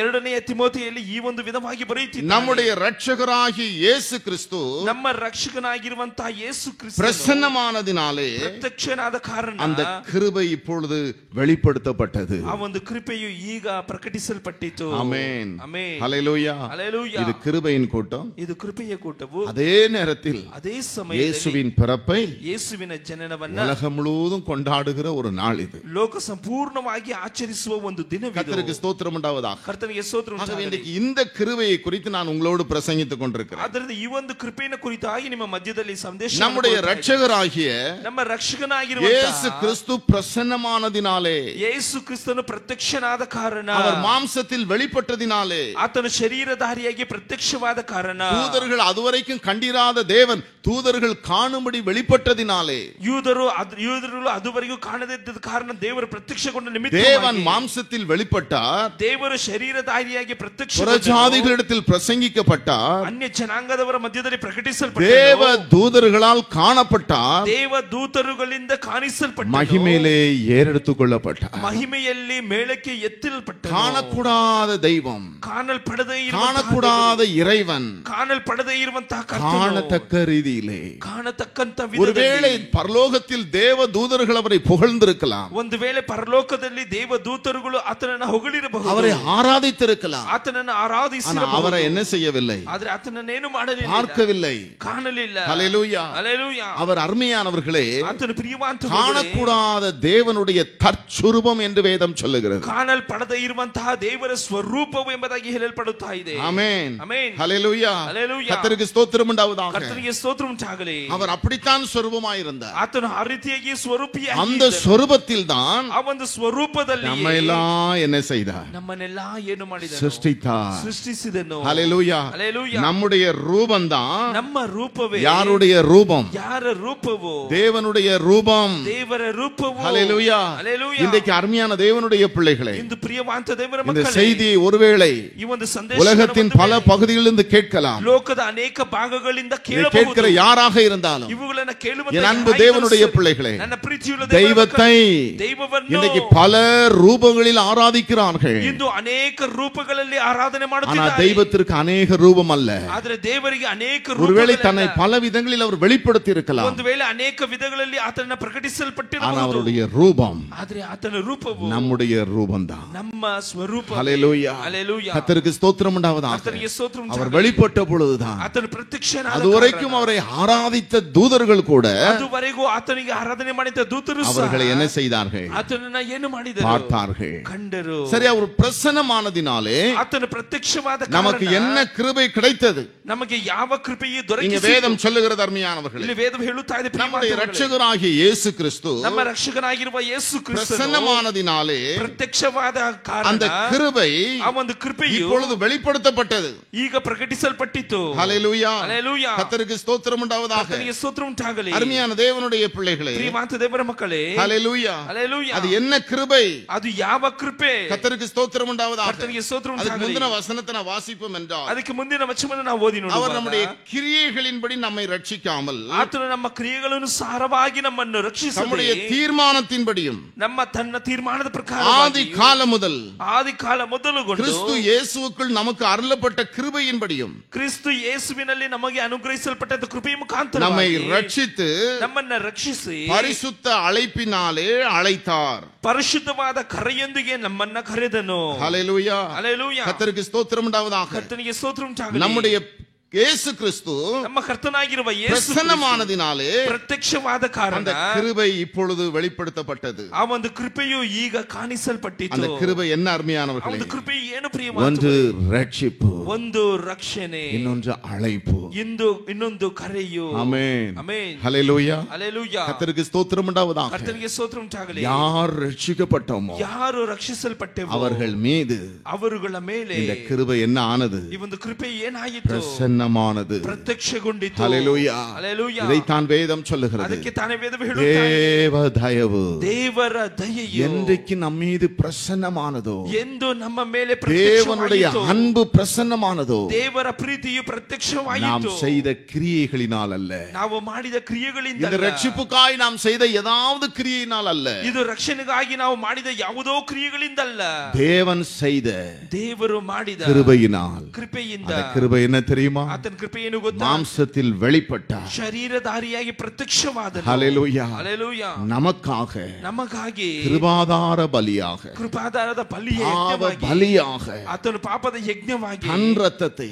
ಎರಡನೆಯ ತಿಮೋಥೆಯಲ್ಲಿ ಈ ಒಂದು ವಿಧವಾಗಿ ಬರೆಯುತ್ತಿದ್ದಾನೆ. நம்முடைய இரட்சகராகிய இயேசு கிறிஸ்து ನಮ್ಮ ರಕ್ಷಕನಾಗಿರುವಂತಹ ಯೇಸು ಕ್ರಿಸ್ತನು பிரசன்னமானதினாலே ಪ್ರತ್ಯಕ್ಷನಾದ ಕಾರಣ அந்த கிருபை இப்பொழுது வெளிப்படுத்தப்பட்டது. ಆ ಒಂದು ಕೃಪೆಯು ಈಗ ಪ್ರಕಟಿಸಲ್ಪಟ್ಟಿತು. ஆமென். ಆಮೆನ್. ஹல்லேலூயா. ಹಲ್ಲೆಲೂಯಾ. இது கிருபையின் கூட்டம். ಇದು ಕೃಪೆಯ ಕೂಟವು. அதே நேரத்தில் ಅದೇ ಸಮಯದಲ್ಲಿ இயேசுவின் பிறப்பை ಯೇಸುವಿನ ಜನನವನ್ನ உலகம் முழுவதும் கொண்டாடுகிற ஒரு நாள் இது. ಲೋಕ ಸಂಪೂರ್ಣವಾಗಿ ಆಚರಿಸುವ ಒಂದು ದಿನವಿದು. கர்த்தருக்கு ஸ்தோத்திரம் உண்டாவதாக. ಕರ್ತನಿಗೆ ಸ್ತೋತ್ರ ஆகவே ಉಂಟಾಗಲಿ. இன்றைக்கு இந்த கிருபையை குறித்து நான் உங்களோடு பிரசங்கித்துக் கொண்டிருக்கிறேன். ಆದ್ದರಿಂದ ಈ ಒಂದು ಕೃಪೆಯ ಕುರಿತಾಗಿ ನಿಮ್ಮ ಮಧ್ಯದಲ್ಲಿ ಸಂದೇಶ நம்முடைய இரட்சகராகிய ನಮ್ಮ ರಕ್ಷಕನಾಗಿರುವ இயேசு கிறிஸ்து பிரசன்னமானதினாலே, ಯೇಸು ಕ್ರಿಸ್ತನು ಪ್ರತ್ಯಕ್ಷನಾದ ಕಾರಣ, அவர் மாம்சத்தில் வெளிப்பட்டதினாலே, ಆತನು ಶರೀರಧಾರಿಯಾಗಿ ಪ್ರತ್ಯಕ್ಷವಾದ ಕಾರಣ, தூதர்கள் அதுவரைக்கும் கண்டிராத தேவன் தூதர்கள் காணும்படி வெளிப்பட்டதினாலே, ಯೂದರು ಅದುವರೆಗೂ ಕಾಣದೇ ಇದ್ದ ಕಾರಣ ದೇವರು ಪ್ರತ್ಯಕ್ಷಗೊಂಡ ನಿಮಿತ್ತ தேவன் மாம்சத்தில் வெளிப்பட்டார். ದೇವರು ಶರೀರಧಾರಿಯಾಗಿ ಪ್ರತ್ಯಕ್ಷ புறஜாதிகளிடத்தில் பிரசங்கிக்கப்பட்டார். ಅನ್ಯ ಜನಾಂಗದವರ ಮಧ್ಯದಲ್ಲಿ தேவ ಪ್ರಕಟಿಸಲ್ಪಟ್ಟನು. தூதர்களால் காணப்பட்டார். ದೇವ ದೂತರುಗಳಿಂದ ಕಾಣಿಸಲ್ಪಟ್ಟನು. மகிமையிலே ஏறெடுத்துக் கொள்ளப்பட்டார். ಮಹಿಮೆಯಲ್ಲಿ ಮೇಳಕ್ಕೆ ಎತ್ತಲ್ಪಟ್ಟನು. காணக்கூடாத தெய்வம், ಕಾಣಲ್ಪಡದೇ காணக்கூடாத இறைவன், ಕಾಣಲ್ಪಡದೇ ಇರುವಂತಹ ಕರ್ತನು, காணத்தக்க ரீதியிலே, ಕಾಣತಕ್ಕಂತ ஒருவேளை ವಿಧದಲ್ಲಿ, பரலோகத்தில் தேவ தூதர்கள் அவரை புகழ்ந்திருக்கலாம், ಒಂದು ವೇಳೆ ಪರಲೋಕದಲ್ಲಿ ದೇವ ದೂತರುಗಳು ಆತನನ್ನು ಹೊಗಳಿರಬಹುದು, அவரை ஆராதித்திருக்கலாம். ಆತನನ್ನು ஆனா ಆರಾಧಿಸಿರಬಹುದು. அவரை என்ன செய்யவில்லை, ಆದ್ರೆ ಆತನನ್ನೇನು ಮಾಡಲಿಲ್ಲ, பார்க்கவில்லை. ಕಾಣಲಿಲ್ಲ. ஹல்லேலூயா. ಹಲ್ಲೆಲೂಯಾ. அவர் அருமையானவர்களே, ಆತನು ಪ್ರಿಯವಾಂತ காணக்கூடாத தேவனுடைய தற்சுரூபம் என்று வேதம் சொல்லுகிறது. ಕಾಣಲ್ಪಡದೇ ಇರುವಂತಹ ದೇವರ ಸ್ವರೂಪವು ಎಂಬುದಾಗಿ ಹೇಳಲ್ಪಡುತ್ತಾ ಇದೆ. ஆமென். ಆಮೆನ್. ஹல்லேலூயா. ಹಲ್ಲೆಲೂಯಾ. கர்த்தருக்கு ஸ்தோத்திரம் உண்டாவதாக. ಕರ್ತನಿಗೆ ಸ್ತೋತ್ರ ಉಂಟಾಗಲಿ. அவர் அப்படித்தான் சொரூபமாயிருந்தார். ಆತನು ಆ ರೀತಿಯಾಗಿ ಸ್ವರೂಪಿಯಾಗಿ அந்த சொரூபத்தில் தான் ಆ ಒಂದು ಸ್ವರೂಪದಲ್ಲಿ நம்ம எல்லாம் என்ன செய்தார், ನಮ್ಮನ್ನೆಲ್ಲ ಏನು ಮಾಡಿದನು, சிருஷ்டித்தார். ಸೃಷ್ಟಿಸಿದನು. ஹல்லேலூயா. ಹಲ್ಲೆಲೂಯಾ. நம்முடைய ரூபம் தான். ನಮ್ಮ ರೂಪವೇ யாருடைய ரூபம்? ಯಾರ ರೂಪವು? தேவனுடைய ரூபம். ದೇವರ ರೂಪವು. ஹல்லேலூயா. ಹಲ್ಲೆಲೂಯಾ. இன்றைக்கு அருமையான தேவனுடைய பிள்ளைகளே, ಇಂದು ಪ್ರಿಯವಾಂತ ದೇವರ இந்த ಮಕ್ಕಳೇ, செய்தியை ஒருவேளை ಈ ಒಂದು ಸಂದೇಶ உலகத்தின் பல பகுதிகளிலிருந்து கேட்கலாம். ಲೋಕದ ಅನೇಕ ಭಾಗಗಳಿಂದ இதை ಕೇಳಬಹುದು. கேட்கிற யாராக இருந்தாலும், ಇವುಗಳನ್ನು ಕೇಳುವಂತ என் அன்பு ಯಾರಾದರೂ தேவனுடைய ಸರಿ. பிள்ளைகளே, ನನ್ನ ಪ್ರೀತಿಯುಳ್ಳ தெய்வத்தை ದೈವವನ್ನು இன்றைக்கு பல ரூபங்களில் ஆராதிக்கிறார்கள். ಇಂದು ಅನೇಕ ರೂಪಗಳಲ್ಲಿ ಆರಾಧನೆ ஆனா ಮಾಡುತ್ತಿದ್ದಾರೆ. தெய்வத்திற்கு அநேக ரூபம் அல்ல. ಆದರೆ ದೇವರಿಗೆ ಅನೇಕ ஒருவேளை ರೂಪಗಳಿಲ್ಲ. தன்னை பல விதங்களில் அவர் வெளிப்படுத்தி இருக்கலாம். ಒಂದು ವೇಳೆ ಅನೇಕ ವಿಧಗಳಲ್ಲಿ ಆತನ ஆனா ಪ್ರಕಟಿಸಲ್ಪಟ್ಟಿರಬಹುದು. அவருடைய ரூபம் ಆದರೆ ಆತನ ರೂಪವು நம்முடைய ரூபம்தான். ನಮ್ಮ ಸ್ವರೂಪ. ஹல்லேலூயா. ಹಲ್ಲೆಲೂಯಾ. கர்த்தருக்கு ஸ்தோத்திரம் உண்டாவதாக. ಕರ್ತನಿಗೆ ಸ್ತೋತ್ರ ಉಂಟಾಗಲಿ. அவர் வெளிப்பட்ட பொழுதுதான், ಆತನು ಪ್ರತ್ಯಕ್ಷನಾದ அதுவரைக்கும் அவரை ஆராதித்த தூதர்கள் கூட ಅದುವರೆಗೂ ಆತನಿಗೆ ಆರಾಧನೆ ಮಾಡಿದ ದೂತರು ಸಹ அவர்களை என்ன செய்தார்கள், ಆತನನ್ನ ಏನು ಮಾಡಿದರು, பார்த்தார்கள். ಕಂಡರು. சரி, அவர் பிரசன்னமானதினாலே ಆತನ ಪ್ರತ್ಯಕ್ಷವಾದ நமக்கு ಕಾರಣ என்ன கிருபை கிடைத்தது? ನಮಗೆ ಯಾವ ಕೃಪೆಯು இங்க ದೊರಕಿಸಿತು? வேதம் சொல்லுகிறது அருமையானவர்களே, ಇಲ್ಲಿ ವೇದ ಹೇಳುತ್ತಾ ಇದೆ, நம்முடைய ಪ್ರಿಯವಾದವர்களೇ, இரட்சகராகிய இயேசு கிறிஸ்து ನಮ್ಮ ರಕ್ಷಕನಾಗಿರುವ ಯೇಸು ಕ್ರಿಸ್ತನು பிரசன்னமானதினாலே ಪ್ರತ್ಯಕ್ಷವಾದ அந்த ಕಾರಣ கிருபை ಆ ಒಂದು ಕೃಪೆಯು இப்பொழுது வெளிப்படுத்தப்பட்டது. ಈಗ ಪ್ರಕಟಿಸಲ್ಪಟ್ಟಿತು. ஹல்லேலூயா. ಹಲ್ಲೆಲೂಯಾ. கர்த்தருக்கு ஸ்தோத்திரம் உண்டாவதாக. ಕರ್ತನಿಗೆ ಸ್ತೋತ್ರ ಉಂಟಾಗಲಿ. அருமையான தேவனுடைய பிள்ளைகளே, ಪ್ರಿಯವಾದ ದೇವರ ಮಕ್ಕಳೇ, ஹல்லேலூயா. ಹಲ್ಲೆಲೂಯಾ. அது என்ன கிருபை? ಅದು ಯಾವ ಕೃಪೆ? கர்த்தருக்கு ஸ்தோத்திரம் உண்டாவதாக. ಕರ್ತನಿಗೆ ಸ್ತೋತ್ರ அதுக்கு ಉಂಟಾಗಲಿ. முந்தின வசனத்தை நான் வாசிப்போம் என்றால், ಅದಕ್ಕೆ ಮುಂದಿನ ವಚನವನ್ನು ನಾವು ಓದಿ அவர் ನೋಡುವಾಗ, நம்முடைய கிரியைகளின்படி நம்மை ரட்சிக்காமல் ಆತನು ನಮ್ಮ ಕ್ರಿಯೆಗಳನ್ನು ಸಾರವಾಗಿ ನಮ್ಮನ್ನು ರಕ್ಷಿಸದೆ நம்முடைய தீர்மானத்தின்படியும் ನಮ್ಮ ತನ್ನ ತೀರ್ಮಾನದ ಪ್ರಕಾರ ஆதி காலம் முதல் ಆದಿ ಕಾಲ ಮೊದಲುಗೊಂಡು கிறிஸ்து இயேசுவுக்குள் நமக்கு அருளப்பட்ட கிருபையின்படியும் ಕ್ರಿಸ್ತು ಯೇಸುವಿನಲ್ಲಿ ನಮಗೆ ಅನುಗ್ರಹಿಸಲ್ಪಟ್ಟ ಕೃಪೆಯ நம்மை ಮುಖಾಂತರವಾಗಿ ரட்சித்து ನಮ್ಮನ್ನ ರಕ್ಷಿಸಿ பரிசுத்த அழைப்பினாலே அழைத்தார். ಪರಿಶುದ್ಧವಾದ ಕರೆಯೊಂದಿಗೆ ನಮ್ಮನ್ನ ಕರೆದನು. ஹல்லேலூயா. ಹಲ್ಲೆಲೂಯಾ. கர்த்தருக்கு ஸ்தோத்திரம் உண்டாவதாக. ಕರ್ತನಿಗೆ ಸ್ತೋತ್ರ ಉಂಟಾಗಲಿ. நம்முடைய இயேசு கிறிஸ்து ನಮ್ಮ ಕರ್ತನಾಗಿರುವ ಯೇಸು பிரசன்னமானதினாலே ಪ್ರತ್ಯಕ್ಷವಾದ ಕಾರಣ அந்த கிருபை இப்பொழுது வெளிப்படுத்தப்பட்டது. ಆ ಒಂದು ಕೃಪೆಯು ಈಗ ಕಾಣಿಸಲ್ಪಟ್ಟಿತು. அந்த கிருபை என்ன ಆ அருமையானவர்களே, ಒಂದು ಕೃಪೆ ಏನು ஒன்று ಪ್ರಿಯವಾದದ್ದು? ரட்சிப்பு, ಒಂದು ರಕ್ಷಣೆ, இன்னொன்று அழைப்பு. ಇನ್ನೊಂದು ಕರೆಯು. ஆமென். ಆಮೆನ್. ஹல்லேலூயா. ಹಲ್ಲೆಲೂಯಾ. கர்த்தருக்கு ஸ்தோத்திரம் உண்டாவதாக. ಕರ್ತನಿಗೆ ಸ್ತೋತ್ರ ಉಂಟಾಗಲಿ. யார் ரட்சிக்கப்பட்டோமோ ಯಾರು ರಕ್ಷಿಸಲ್ಪಟ್ಟೆವೋ அவர்கள் மீது ಅವರುಗಳ ಮೇಲೆ இந்த கிருபை என்ன ஆனது? ಈ ಒಂದು ಕೃಪೆ ಏನಾಯಿತು? பிரசன்னமானது. ಪ್ರತ್ಯಕ್ಷಗೊಂಡಿತು. ஹல்லேலூயா. ಹಲ್ಲೆಲೂಯಾ. இதைத்தான் வேதம் சொல்லுகிறது. ಅದಕ್ಕೆ ತಾನೇ ವೇದವು ಹೇಳುತ್ತದೆ, தேவ தயவு ದೇವರ ದಯೆಯು என்றைக்கு நம் மீது பிரசன்னமானதோ, ಎಂದು ನಮ್ಮ ಮೇಲೆ தேவனுடைய ಪ್ರತ್ಯಕ್ಷವಾಯಿತು. அன்பு பிரசன்னமானதோ, ದೇವರ ಪ್ರೀತಿಯು நாம் ಪ್ರತ್ಯಕ್ಷವಾಯಿತು. செய்த கிரியைகளினால் அல்ல. ನಾವು ಮಾಡಿದ ಕ್ರಿಯೆಗಳಿಂದ இந்த ಅಲ್ಲ. ரட்சிப்புக்காய் நாம் செய்த ஏதாவது கிரியையினால் அல்ல. ಇದು ರಕ್ಷಣೆಗಾಗಿ ನಾವು ಮಾಡಿದ ಯಾವುದೋ ಕ್ರಿಯೆಗಳಿಂದಲ್ಲ. தேவன் செய்த ದೇವರು ಮಾಡಿದ கிருபையினால். ಕೃಪೆಯಿಂದ. அந்த கிருபை என்ன தெரியுமா? ಆತನ ಕೃಪೆ ಏನು ಗೊತ್ತಾ? மாம்சத்தில் வெளிப்பட்டார். ಶರೀರಧಾರಿಯಾಗಿ ಪ್ರತ್ಯಕ್ಷವಾದನು. ஹல்லேலூயா. ಹಲ್ಲೆಲೂಯಾ. நமக்காக ನಮಗಾಗಿ கிருபாதார பலியாக, ಕೃಪಾಧಾರದ ಬಲಿ பாவ ಯಜ್ಞವಾಗಿ, பலியாக ಆತನು ಪಾಪದ ಯಜ್ಞವಾಗಿ தன் ரத்தத்தை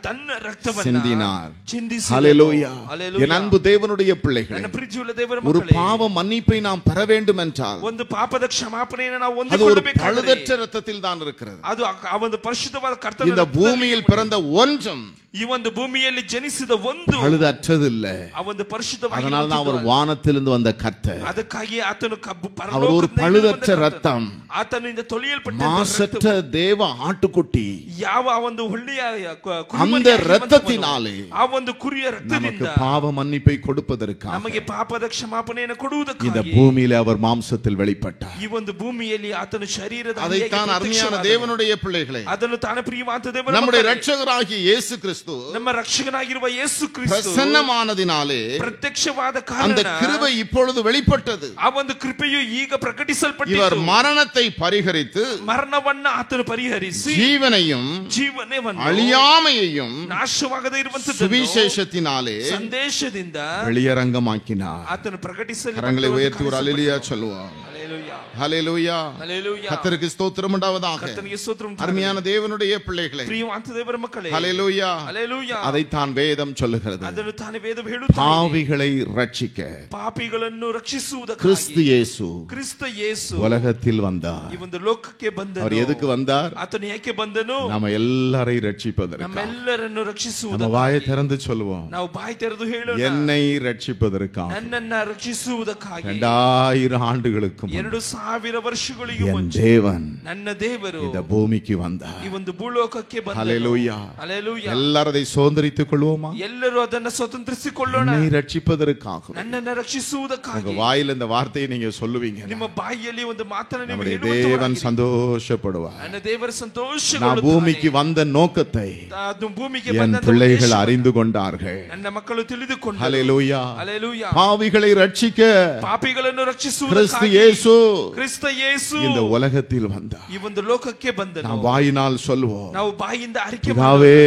ತನ್ನ ರಕ್ತವನ್ನು சிந்தினார். ಚಿಂದಿಸಿದನು. ஹல்லேலூயா. ಹಲ್ಲೆಲೂಯಾ. என் அன்பு தேவனுடைய பிள்ளைகளே, ನನ್ನ ಪ್ರೀತಿಯುಳ್ಳ ದೇವರ ஒரு ಮಕ್ಕಳೇ, பாவ மன்னிப்பை நாம் பெற வேண்டும் என்றால் ಒಂದು ಪಾಪದ ಕ್ಷಮಾಪಣೆಯನ್ನು ನಾವು அது ஒரு ಹೊಂದಿಕೊಳ್ಳಬೇಕಾದರೆ பழுதற்ற ரத்தத்தில் தான் இருக்கிறது. ಅದು ಆ ಒಂದು ಪರಿಶುದ್ಧವಾದ ಕರ್ತವ್ಯ. இந்த பூமியில் பிறந்த ஒன்றும் ಈ ಒಂದು ಭೂಮಿಯಲ್ಲಿ ಜನಿಸಿದ ಒಂದು பழுதற்றது இல்ல. ಆ ಒಂದು ಪರಿಶುದ್ಧವಾಗಿ அதனால தான் அவர் வானத்திலிருந்து வந்த கர்த்தர். ಅದಕ್ಕಾಗಿ ಆತನು அவர் ஒரு பழுதற்ற ரத்தம், ಆತನಿಂದ ತೊಳೆಯಲ್ಪಟ್ಟ மாசற்ற தேவ ஆட்டுக்குட்டி. ಯಾವ ಒಂದು ಒಳ್ಳೆಯ அந்த ரத்தத்தினாலே ಆ ಒಂದು ಕುರಿಯ நமக்கு ರಕ್ತದಿಂದ பாவ மன்னிப்பை கொடுப்பதற்காக ನಮಗೆ ಪಾಪದ ಕ್ಷಮಾಪಣೆಯನ್ನು இந்த ಕೊಡುವುದಕ್ಕಾಗಿ பூமியில அவர் மாம்சத்தில் வெளிப்பட்டார். ಈ ಒಂದು ಭೂಮಿಯಲ್ಲಿ ಆತನು ಶರೀರದ அதைத்தான் அருமையான தேவனுடைய பிள்ளைகளே, ಅದನ್ನು ತಾನೇ ಪ್ರಿಯವಾದ ದೇವರ நம்முடைய ಮಕ್ಕಳೇ, ரட்சகராகிய இயேசு கிறிஸ்து ನಮ್ಮ ರಕ್ಷಕನಾಗಿರುವ ಯೇಸು ಕ್ರಿಸ್ತು பிரசன்னமானதினாலே ಪ್ರತ್ಯಕ್ಷವಾದ அந்த ಕಾರಣ கிருபை இப்பொழுது வெளிப்பட்டது. ಆ ಒಂದು ಕೃಪೆಯು ಈಗ இவர் ಪ್ರಕಟಿಸಲ್ಪಟ್ಟಿತು. மரணத்தை பரிகரித்து ಮರಣವನ್ನ ಆತನು ಪರಿಹರಿಸಿ ஜீவனையும் ಜೀವನವನ್ನು அழியாமையையும் ನಾಶವಾಗದೇ ಇರುವಂತದ್ದು சுவிசேஷத்தினாலே ಸಂದೇಶದಿಂದ வெளியரங்கமாக்கினார். ಆತನು ಪ್ರಕಟಿಸಲು கரங்களை உயர்த்தி ஒரு அல்லேலூயா சொல்லுவோம். ಹಲ್ಲೆಲೂಯಾ. ஹல்லேலூயா. ಹಲ್ಲೆಲೂಯಾ. கர்த்தருக்கு ஸ்தோத்திரம் உண்டாவதாக. ಕರ್ತನಿಗೆ ಸ್ತೋತ್ರ ಉಂಟಾಗಲಿ. அருமையான தேவனுடைய பிள்ளைகளே, ಪ್ರಿಯವಾದ ದೇವರ ಮಕ್ಕಳೇ, ஹல்லேலூயா. ಹಲ್ಲೆಲೂಯಾ. அதைத்தான் வேதம் சொல்லுகிறது. ಅದನ್ನು ತಾನೇ ವೇದವು ಹೇಳುತ್ತದೆ, பாவிகளை ரட்சிக்க ಪಾಪಿಗಳನ್ನು ರಕ್ಷಿಸುವುದಕ್ಕಾಗಿ கிறிஸ்து இயேசு ಕ್ರಿಸ್ತ ಯೇಸು உலகத்தில் வந்தார். ಈ ಒಂದು ಲೋಕಕ್ಕೆ அவர் ಬಂದನು. எதுக்கு வந்தார்? ಆತನು ಯಾಕೆ ಬಂದನು? நம்ம எல்லாரையும் ரட்சிப்பதற்கு. ನಮ್ಮೆಲ್ಲರನ್ನು நம்ம ರಕ್ಷಿಸುವುದಕ್ಕಾಗಿ. வாயை திறந்து சொல்லுவோம், ನಾವು ಬಾಯಿ ತೆರೆದು ಹೇಳೋಣ, என்னை ரட்சிப்பதற்காக. ನನ್ನನ್ನ ರಕ್ಷಿಸುವುದಕ್ಕಾಗಿ 2000 ஆண்டுகளுக்கு முன் 2000 ವರ್ಷಗಳಿಗೂ என் ಮುಂಚೆ தேவன் ನನ್ನ ದೇವರು இந்த பூமிக்கு வந்தார். ಈ ಒಂದು ಭೂಲೋಕಕ್ಕೆ ಬಂದನು. ஹல்லேலூயா. ಹಲ್ಲೆಲೂಯಾ. எல்லாரும் அதை சுதந்தரித்துக் கொள்வோமா? ಎಲ್ಲರೂ ಅದನ್ನ ಸ್ವತಂತ್ರಿಸಿಕೊಳ್ಳೋಣ. என்னை ரட்சிப்பதற்காக. ನನ್ನನ್ನ உங்க ರಕ್ಷಿಸುವುದಕ್ಕಾಗಿ. வாயில இந்த வார்த்தையை நீங்க சொல்லுவீங்க, ನಿಮ್ಮ ಬಾಯಿಯಲ್ಲಿ ಒಂದು ಮಾತನ್ನು ನೀವು நம்முடைய ಹೇಳುವಂತವರಾಗಿರಿ. தேவன் சந்தோஷப்படுவார். ನನ್ನ ದೇವರ நான் ಸಂತೋಷಗೊಳ್ಳುತ್ತಾನೆ. பூமிக்கு வந்த நோக்கத்தை ಅದು ಭೂಮಿಗೆ என் ಬಂದಂತ பிள்ளைகள் ಉದ್ದೇಶವನ್ನು அறிந்து கொண்டார்கள். ನನ್ನ ಮಕ್ಕಳು ತಿಳಿದುಕೊಂಡರು. ஹல்லேலூயா. ಹಲ್ಲೆಲೂಯಾ. பாவிகளை ரட்சிக்க ಪಾಪಿಗಳನ್ನು கிறிஸ்து ರಕ್ಷಿಸುವುದಕ್ಕಾಗಿ இயேசு ಕ್ರಿಸ್ತ ಯೇಸು இந்த உலகத்தில் வந்தார். ಈ ಒಂದು ಲೋಕಕ್ಕೆ ಬಂದನು. நாம் வாயினால் சொல்வோம், ನಾವು ಬಾಯಿಂದ ಅರಿಕೆ பிதாவே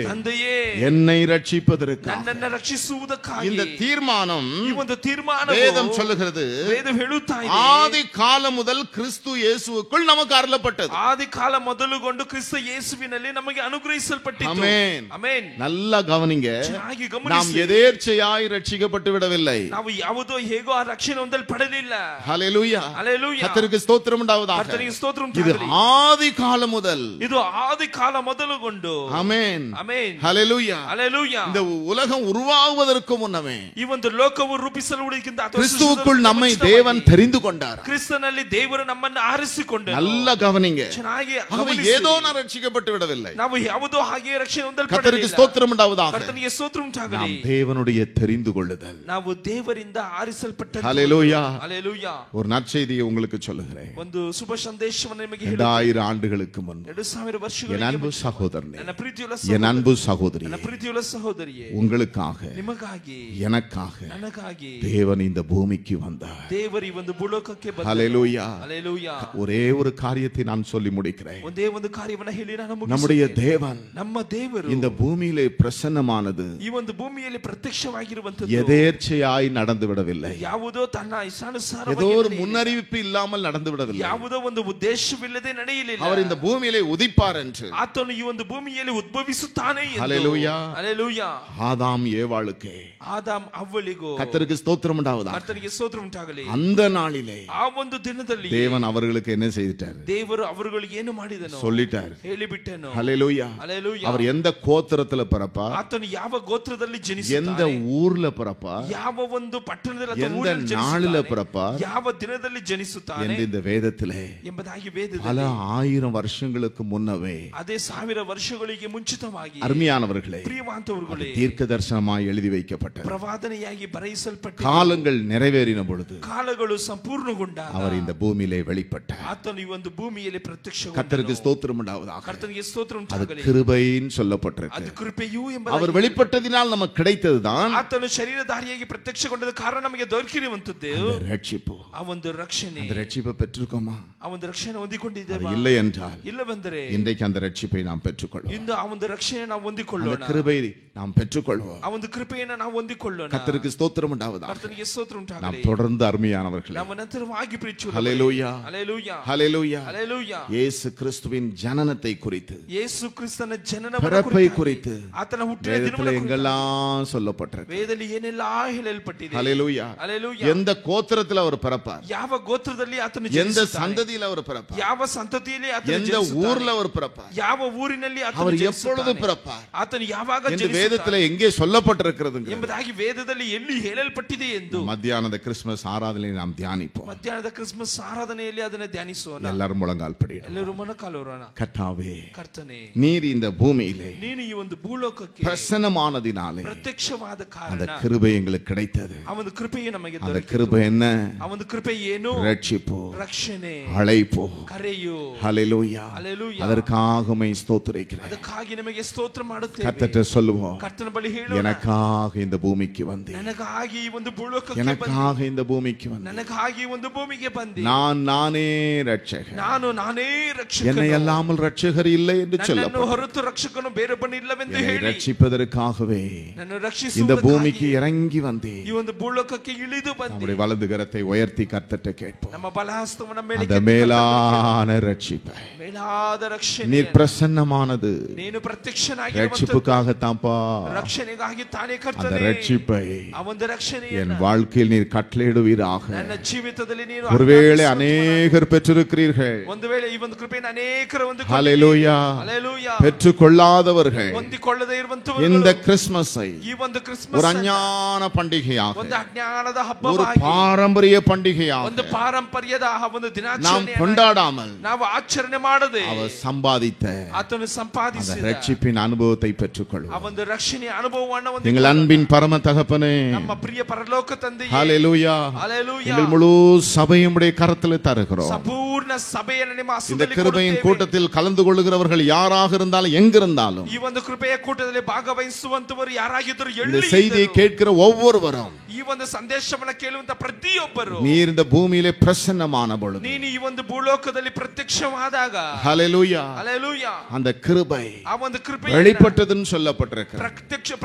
ತಂದೆಯೇ என்னை ரட்சிப்பதற்காக. ನನ್ನನ್ನ ರಕ್ಷಿಸುವುದಕ್ಕಾಗಿ. இந்த தீர்மானம் ಈ ಒಂದು ತೀರ್ಮಾನ வேதம் சொல்லுகிறது, ವೇದ ಹೇಳುತ್ತಾ ಇದೆ, ஆதி காலம் முதல் கிறிஸ்து இயேசுவுக்குள் நமக்கு அருளப்பட்டது. ಆದಿ ಕಾಲ ಮೊದಲುಗೊಂಡು ಕ್ರಿಸ್ತ ಯೇಸುವಿನಲ್ಲಿ ನಮಗೆ ಅನುಗ್ರಹಿಸಲ್ಪಟ್ಟಿತು. ஆமென். ಆಮೆನ್. நல்லா கவனிங்க, ಚೆನ್ನಾಗಿ நாம் ಗಮನಿಸಿ. எதேர்ச்சையாய் ரட்சிக்கப்பட்டு விடவில்லை. ನಾವು ಯಾವುದೋ ಹೇಗೋ ಆ ರಕ್ಷಣೆ ಹೊಂದಲ್ ಪಡೆದಿಲ್ಲ. ஹல்லேலூயா. ಹಲ್ಲೆಲೂಯಾ. கர்த்தருக்கு ஸ்தோத்திரம் உண்டாவதாக. ಕರ್ತನಿಗೆ ಸ್ತೋತ್ರ இது ಉಂಟಾಗಲಿ. ஆதி காலம் முதல். ಇದು ಆದಿ ಕಾಲ ಮೊದಲುಗೊಂಡು. ஆமென். ಆಮೆನ್. ஹல்லேலூயா. ಹಲ್ಲೆಲೂಯಾ. இந்த உலகம் உருவாகுவதற்கு முன்னமே ಈ ಒಂದು ಲೋಕವು ರೂಪಿಸಲ್ಪಡುವುದಕ್ಕಿಂತ கிறிஸ்துவுக்குள் நம்மை தேவன் தெரிந்து கொண்டார். ಕ್ರಿಸ್ತನಲ್ಲಿ ದೇವರು ನಮ್ಮನ್ನು ಆರಿಸಿಕೊಂಡರು. நல்லா கவனிங்க, ಚೆನ್ನಾಗಿ ஆகவே ಗಮನಿಸಿ. ஏதோ நான் ரட்சிக்கப்பட்டு விடவில்லை. ನಾವು ಯಾವುದೋ ಹಾಗೆ ರಕ್ಷಣೆ கர்த்தருக்கு ಹೊಂದಲ್ಪಡಲಿಲ್ಲ. ஸ்தோத்திரம் உண்டாவதாக. ಕರ್ತನಿಗೆ ಸ್ತೋತ್ರ ಉಂಟಾಗಲಿ. நாம் தேவனுடைய தெரிந்து கொள்ளுதல். ನಾವು ದೇವರಿಂದ ಆರಿಸಲ್ಪಟ್ಟದ್ದು. ஹல்லேலூயா. ಹಲ್ಲೆಲೂಯಾ. ஒரு நற்செய்தி நற்செய்தியை உங்களுக்கு சொல்லுகிறேன். ಒಂದು ಶುಭ ಸಂದೇಶವನ್ನು ನಿಮಗೆ 2000 ಆಂಡುகளுக்கு முன்பு 2000 ವರ್ಷಗಳ என் அன்பு சகோதரனே, ನನ್ನ ಪ್ರೀತಿಯುಳ್ಳ என் அன்பு சகோதரி, ನನ್ನ ಪ್ರೀತಿಯುಳ್ಳ ಸಹೋದರಿಯೇ, உங்களுக்காக ನಿಮಗಾಗಿ எனக்காக ನನಗಾಗಿ தேவன் இந்த பூமிக்கு வந்தார். ದೇವರು ಈ ಒಂದು ಭೂಲೋಕಕ್ಕೆ ಬಂದರು. ஹல்லேலூயா. ஹல்லேலೂಯಾ. ஒரே ஒரு காரியத்தை நான் சொல்லி முடிக்கிறேன். ಒಂದೇ ಒಂದು ಕಾರ್ಯವನ್ನು ಹೇಳಿ ನಾನು ಮುಗಿಸುತ್ತೇನೆ. நம்முடைய தேவன் ನಮ್ಮ ದೇವರು இந்த பூமியிலே பிரசன்னமானது ಈ ಒಂದು ಭೂಮಿಯಲ್ಲಿ ಪ್ರತ್ಯಕ್ಷವಾಗಿರುವಂತದ್ದು எதேச்சையாய் நடந்து விடவில்லை. ಯಾವುದೋ ತನ್ನ ಇಷ್ಟಾನುಸಾರವಾಗಿ ஏதோ ஒரு முன்னறிவிப்பு இல்லாமல் நடந்து விடவில்லை. ಯಾವುದೋ ಒಂದು ಉದ್ದೇಶವಿಲ್ಲದೆ ನಡೆಯಲಿಲ್ಲ. அவர் இந்த பூமியிலே உதிப்பார் என்று ಆತನು ಈ ಒಂದು ಭೂಮಿಯಲ್ಲಿ ಉದ್ಭವಿಸುತ್ತಾನೆ ಎಂದು. ஹல்லேலூயா. ಹಲ್ಲೇಲೂಯಾ. ஆதாம் ஏவாளுக்கு ಆದಾಮ್ ಅವ್ವಳಿಗೂ கர்த்தருக்கு ஸ்தோத்திரம் உண்டாவதாக. ಕರ್ತನಿಗೆ ಸ್ತೋತ್ರ ಉಂಟಾಗಲಿ. அந்த நாளிலே ಆ ಒಂದು ದಿನದಲ್ಲಿ தேவன் அவர்களுக்கு என்ன செய்தார்? ದೇವರು ಅವರುಗಳಿಗೆ ಏನು ಮಾಡಿದನು? சொல்லிட்டார். ಹೇಳಿಬಿಟ್ಟನು. ஹல்லேலூயா. ಹಲ್ಲೇಲೂಯಾ. அவர் எந்த கோத்திரத்துல பிறப்பார்? ಆತನು ಯಾವ ಗೋತ್ರದಲ್ಲಿ ಜನಿಸುತ್ತಾನೆ? எந்த ஊர்ல பிறப்பார்? ಯಾವ ಒಂದು ಪಟ್ಟಣದಲ್ಲಿ ಅಥವಾ எந்த ಊರಲ್ಲಿ நாளில ಜನಿಸುತ್ತಾನೆ? பிறப்பார் ಯಾವ ದಿನದಲ್ಲಿ ಜನಿಸುತ್ತಾನೆ என்று இந்த வேதத்திலே ಎಂಬುದಾಗಿ பல ವೇದದಲ್ಲಿ 1000 வருஷங்களுக்கு முன்னவே ಅದೇ 1000 ವರ್ಷಗಳಿಗೆ ಮುಂಚಿತವಾಗಿ அருமையானவர்களே ಪ್ರಿಯವಾಂತವರುಗಳೇ தீர்க்க தரிசனமாய் எழுதி வைக்கப்பட்டது. ಪ್ರವಾದನೆಯಾಗಿ ಬರೆಯಿಸಲ್ಪಟ್ಟ காலங்கள் நிறைவேறின பொழுது ಕಾಲಗಳು ಸಂಪೂರ್ಣಗೊಂಡಾಗ அவர் இந்த பூமியிலே வெளிப்பட்டார். ಆತನು ಈ ಒಂದು ಭೂಮಿಯಲ್ಲಿ ಪ್ರತ್ಯಕ್ಷಗೊಂಡನು. கர்த்தருக்கு ஸ்தோத்திரம் உண்டாவதாக. ಕರ್ತನಿಗೆ ಸ್ತೋತ್ರ அது ಉಂಟಾಗಲಿ. கிருபைன்னு சொல்லப்பட்டிருக்கு. ಅದು ಕೃಪೆಯೂ அவர் ಎಂಬುದಾಗಿ வெளிப்பட்டதினால் நமக்கு கிடைத்ததுதான் ಆತನು ಶರೀರಧಾರಿಯಾಗಿ ಪ್ರತ್ಯಕ್ಷಗೊಂಡದ ಕಾರಣ ನಮಗೆ ದೊರಕಿರುವಂತದ್ದು அந்த ரட்சிப்பு. ಆ ಒಂದು ರಕ್ಷಣೆ. அந்த ரட்சிப்பை பெற்றுக்கோமா? ಆ ಒಂದು ರಕ್ಷಣೆ ಹೊಂದಿಕೊಂಡಿದ್ದೇವೆ. அது இல்லை என்றால் ಇಲ್ಲವೆಂದರೆ இன்றைக்கு அந்த ரட்சிப்பை நாம் பெற்றுக்கொள்வோம். ಇಂದು ಆ ಒಂದು ರಕ್ಷಣೆ ನಾವು அந்த ಹೊಂದಿಕೊಳ್ಳೋಣ. கிருபை நாம் பெற்றுக்கொள்வோம். ಆ ಒಂದು ಕೃಪೆಯನ್ನು ನಾವು ಹೊಂದಿಕೊಳ್ಳೋಣ. கர்த்தருக்கு ஸ்தோத்திரம் உண்டாவதாக. ಕರ್ತನಿಗೆ ಸ್ತೋತ್ರ நாம் ಉಂಟಾಗಲಿ. தொடர்ந்து அருமையானவர்களே, ನಮ್ಮ ನಂತರವಾಗಿ ಪ್ರೀತಿಸುವ ஹல்லேலூயா, ಹಲ್ಲೇಲೂಯಾ, ஹல்லேலூயா, ಹಲ್ಲೇಲೂಯಾ. இயேசு கிறிஸ்துவின் ஜனனத்தை குறித்து, ಯೇಸು ಕ್ರಿಸ್ತನ ಜನನ பிறப்பை குறித்து ಆತನ ಹುಟ್ಟಿನ வேதத்தில் ದಿನವನ್ನು ಕುರಿತು எங்கெல்லாம் சொல்லப்பட்டிருக்கு. ವೇದದಲ್ಲಿ ಏನೆಲ್ಲ ಹೇಳಲ್ಪಟ್ಟಿದೆ. ஹல்லேலூயா. ಹಲ್ಲೇಲೂಯಾ. எந்த கோத்திரத்தில் அவர் பிறப்பார்? ಯಾವ ಗೋತ್ರದಲ್ಲಿ ಆತನು எந்த ಜನಿಸುತ್ತಾನೆ? சந்ததியில் அவர் பிறப்பார்? ಯಾವ ಸಂತತಿಯಲ್ಲಿ ಆತನು எந்த ಜನಿಸುತ್ತಾನೆ? ஊர்ல அவர் பிறப்பார்? ಯಾವ ಊರಿನಲ್ಲಿ ಆತನು அவர் ಜನಿಸುತ್ತಾನೆ? எப்பொழுது பிறப்பார் ಆತನು ಯಾವಾಗ என்று ಜನಿಸುತ್ತಾನೆ வேதத்தில் எங்கே சொல்லப்பட்டிருக்கிறது ಎಂಬುದಾಗಿ ವೇದದಲ್ಲಿ ಎಲ್ಲಿ ಹೇಳಲ್ಪಟ್ಟಿದೆ ಎಂದು மத்தியானத கிறிஸ்துமஸ் ஆராதனையை நாம் தியானிப்போம். ಮಧ್ಯಾಹ್ನದ ಕ್ರಿಸ್ಮಸ್ ಆರಾಧನೆಯಲ್ಲಿ ಅದನ್ನು ಧ್ಯಾನಿಸೋಣ. எல்லாரும் முழங்கால் படியிடும். ಎಲ್ಲರೂ ಮೊಣಕಾಲೂರೋಣ. கர்த்தாவே, ಕರ್ತನೇ, நீர் இந்த பூமியிலே ನೀನು ಈ ಒಂದು ಭೂಲೋಕಕ್ಕೆ பிரசன்னமானதினாலே ಪ್ರತ್ಯಕ್ಷವಾದ அந்த ಕಾರಣ கிருபை எங்களுக்கு கிடைத்தது. ಆ ಒಂದು ಕೃಪೆಯು ನಮಗೆ அந்த ದೊರಕಿತು. கிருபை என்ன? ಆ ಒಂದು ಕೃಪೆ ಏನು? ரட்சிப்பு, ರಕ್ಷಣೆ, அழைப்பு. ಕರೆಯು. ஹல்லேலூயா. ಹಲ್ಲೇಲೂಯಾ. அதற்காக உம்மை ஸ்தோத்திரிக்கிறேன். ಅದಕ್ಕಾಗಿ ನಿಮಗೆ ಸ್ತೋತ್ರ ಮಾಡುತ್ತೇವೆ. கர்த்தர்ட்ட சொல்லுவோம், ಕರ್ತನ ಬಳಿ ಹೇಳೋಣ, எனக்காக இந்த பூமிக்கு வந்தீர், ನನಗಾಗಿ ಈ ಒಂದು ಭೂಲೋಕಕ್ಕೆ ಬಂದಿ, எனக்காக இந்த பூமிக்கு வந்தீர், ನನಗಾಗಿ ಒಂದು ಭೂಮಿಗೆ ಬಂದಿ, நானே ரட்சகர், ನಾನೇ என்னை ರಕ್ಷಕನು, அல்லாமல் ரட்சகர் இல்லை என்று ನನ್ನನ್ನು சொல்லப்பட்டது. ಹೊರತು ರಕ್ಷಕನು ಬೇರೊಬ್ಬನಿಲ್ಲವೆಂದು என்னை ಹೇಳಿ ரட்சிப்பதற்காகவே ನನ್ನನ್ನು இந்த ರಕ್ಷಿಸುವುದಕ್ಕಾಗಿ பூமிக்கு இறங்கி வந்தீர். ಈ ಒಂದು ಭೂಲೋಕಕ್ಕೆ ಇಳಿದು ಬಂದಿ. நம்முடைய வலது கரத்தை உயர்த்தி கர்த்தர்ட்ட கேட்போம். ನಮ್ಮ ಬಲಹಸ್ತವನ್ನು அந்த மேலான ரட்சிப்பை, ಮೇಲಾದ ರಕ್ಷಣೆ, நீர் பிரசன்னமானது ನೀನು ಪ್ರತ್ಯಕ್ಷನಾಗಿ ரட்சிப்புக்காகத்தான்ப்பா. ರಕ್ಷಣೆಗಾಗಿ ತಾನೇ அந்த ಕರ್ತನೆ, ரட்சிப்பை ಆ ಒಂದು என் ರಕ್ಷಣೆಯನ್ನು வாழ்க்கையில் நீர் கட்டளையிடுவீராக. ನನ್ನ ಜೀವಿತದಲ್ಲಿ ನೀನು ஒருவேளை ಆಜ್ಞಾಪಿಸುವ. அநேகர் பெற்றிருக்கிறீர்கள், ಒಂದು ವೇಳೆ ಈ ಒಂದು ಕೃಪೆಯನ್ನು ಅನೇಕರು ஹல்லேலூயா, ಹಲ್ಲೇಲೂಯಾ, பெற்றுக்கொள்ளாதவர்கள் ಹೊಂದಿಕೊಳ್ಳದೆ ಇರುವಂತವರು இந்த கிறிஸ்துமஸை ಈ ಒಂದು ஒரு ಕ್ರಿಸ್ಮಸ್ அஞ்ஞான பண்டிகையாக, ಒಂದು ಅಜ್ಞಾನದ ஒரு ಹಬ್ಬವಾಗಿ, பாரம்பரிய பண்டிகையாக ಒಂದು ಪಾರಂಪರ್ಯದ ಆ ಒಂದು நாம் ದಿನಾಚರಣೆ கொண்டாடாமல் ನಾವು ಆಚರಣೆ ಮಾಡದೆ அவர் சம்பாதித்த ಆತನು அந்த ಸಂಪಾದಿಸಿದ ரட்சிப்பின் அனுபவத்தை ಆ பெற்றுக்கொள்வோம். ಒಂದು ರಕ್ಷಣೆಯ ಅನುಭವವನ್ನು எங்கள் அன்பின் பரம தகப்பனே, ನಮ್ಮ ಪ್ರಿಯ ಪರಲೋಕ ತಂದೆಯೇ, ஹல்லேலூயா, ಹಲ್ಲೇಲೂಯಾ, எங்கள் முழு சபையும் உடைய கரத்தில் தருகிறோம். ಸಂಪೂರ್ಣ ಸಭೆಯನ್ನು ನಿಮ್ಮ இந்த ಹಸ್ತದಲ್ಲಿ கிருபையின் ಕೊಡುತ್ತೇವೆ. கூட்டத்தில் கலந்து கொள்ளுகிறவர்கள் யாராக இருந்தாலும் எங்கிருந்தாலும் ಈ ಒಂದು ಕೃಪೆಯ ಕೂಟದಲ್ಲಿ ಭಾಗವಹಿಸುವಂತವರು ಯಾರಾಗಿದ್ದರು, இந்த ಎಲ್ಲಿ செய்தியை ಇದ್ದರು, கேட்கிற ஒவ்வொருவரும் ಈ ಒಂದು ಸಂದೇಶವನ್ನು ಕೇಳುವಂತ ಪ್ರತಿಯೊಬ್ಬರು நீர் இந்த பூமியிலே பிரசன்னமான பொழுது, ನೀನು ಈ ಒಂದು ಭೂಲೋಕದಲ್ಲಿ ಪ್ರತ್ಯಕ್ಷವಾದಾಗ, ஹல்லேலூயா, ಹಲ್ಲೇಲೂಯಾ, அந்த கிருபை ಆ ಒಂದು ಕೃಪೆ வெளிப்பட்டதுன்னு சொல்லப்பட்டிருக்கிறது.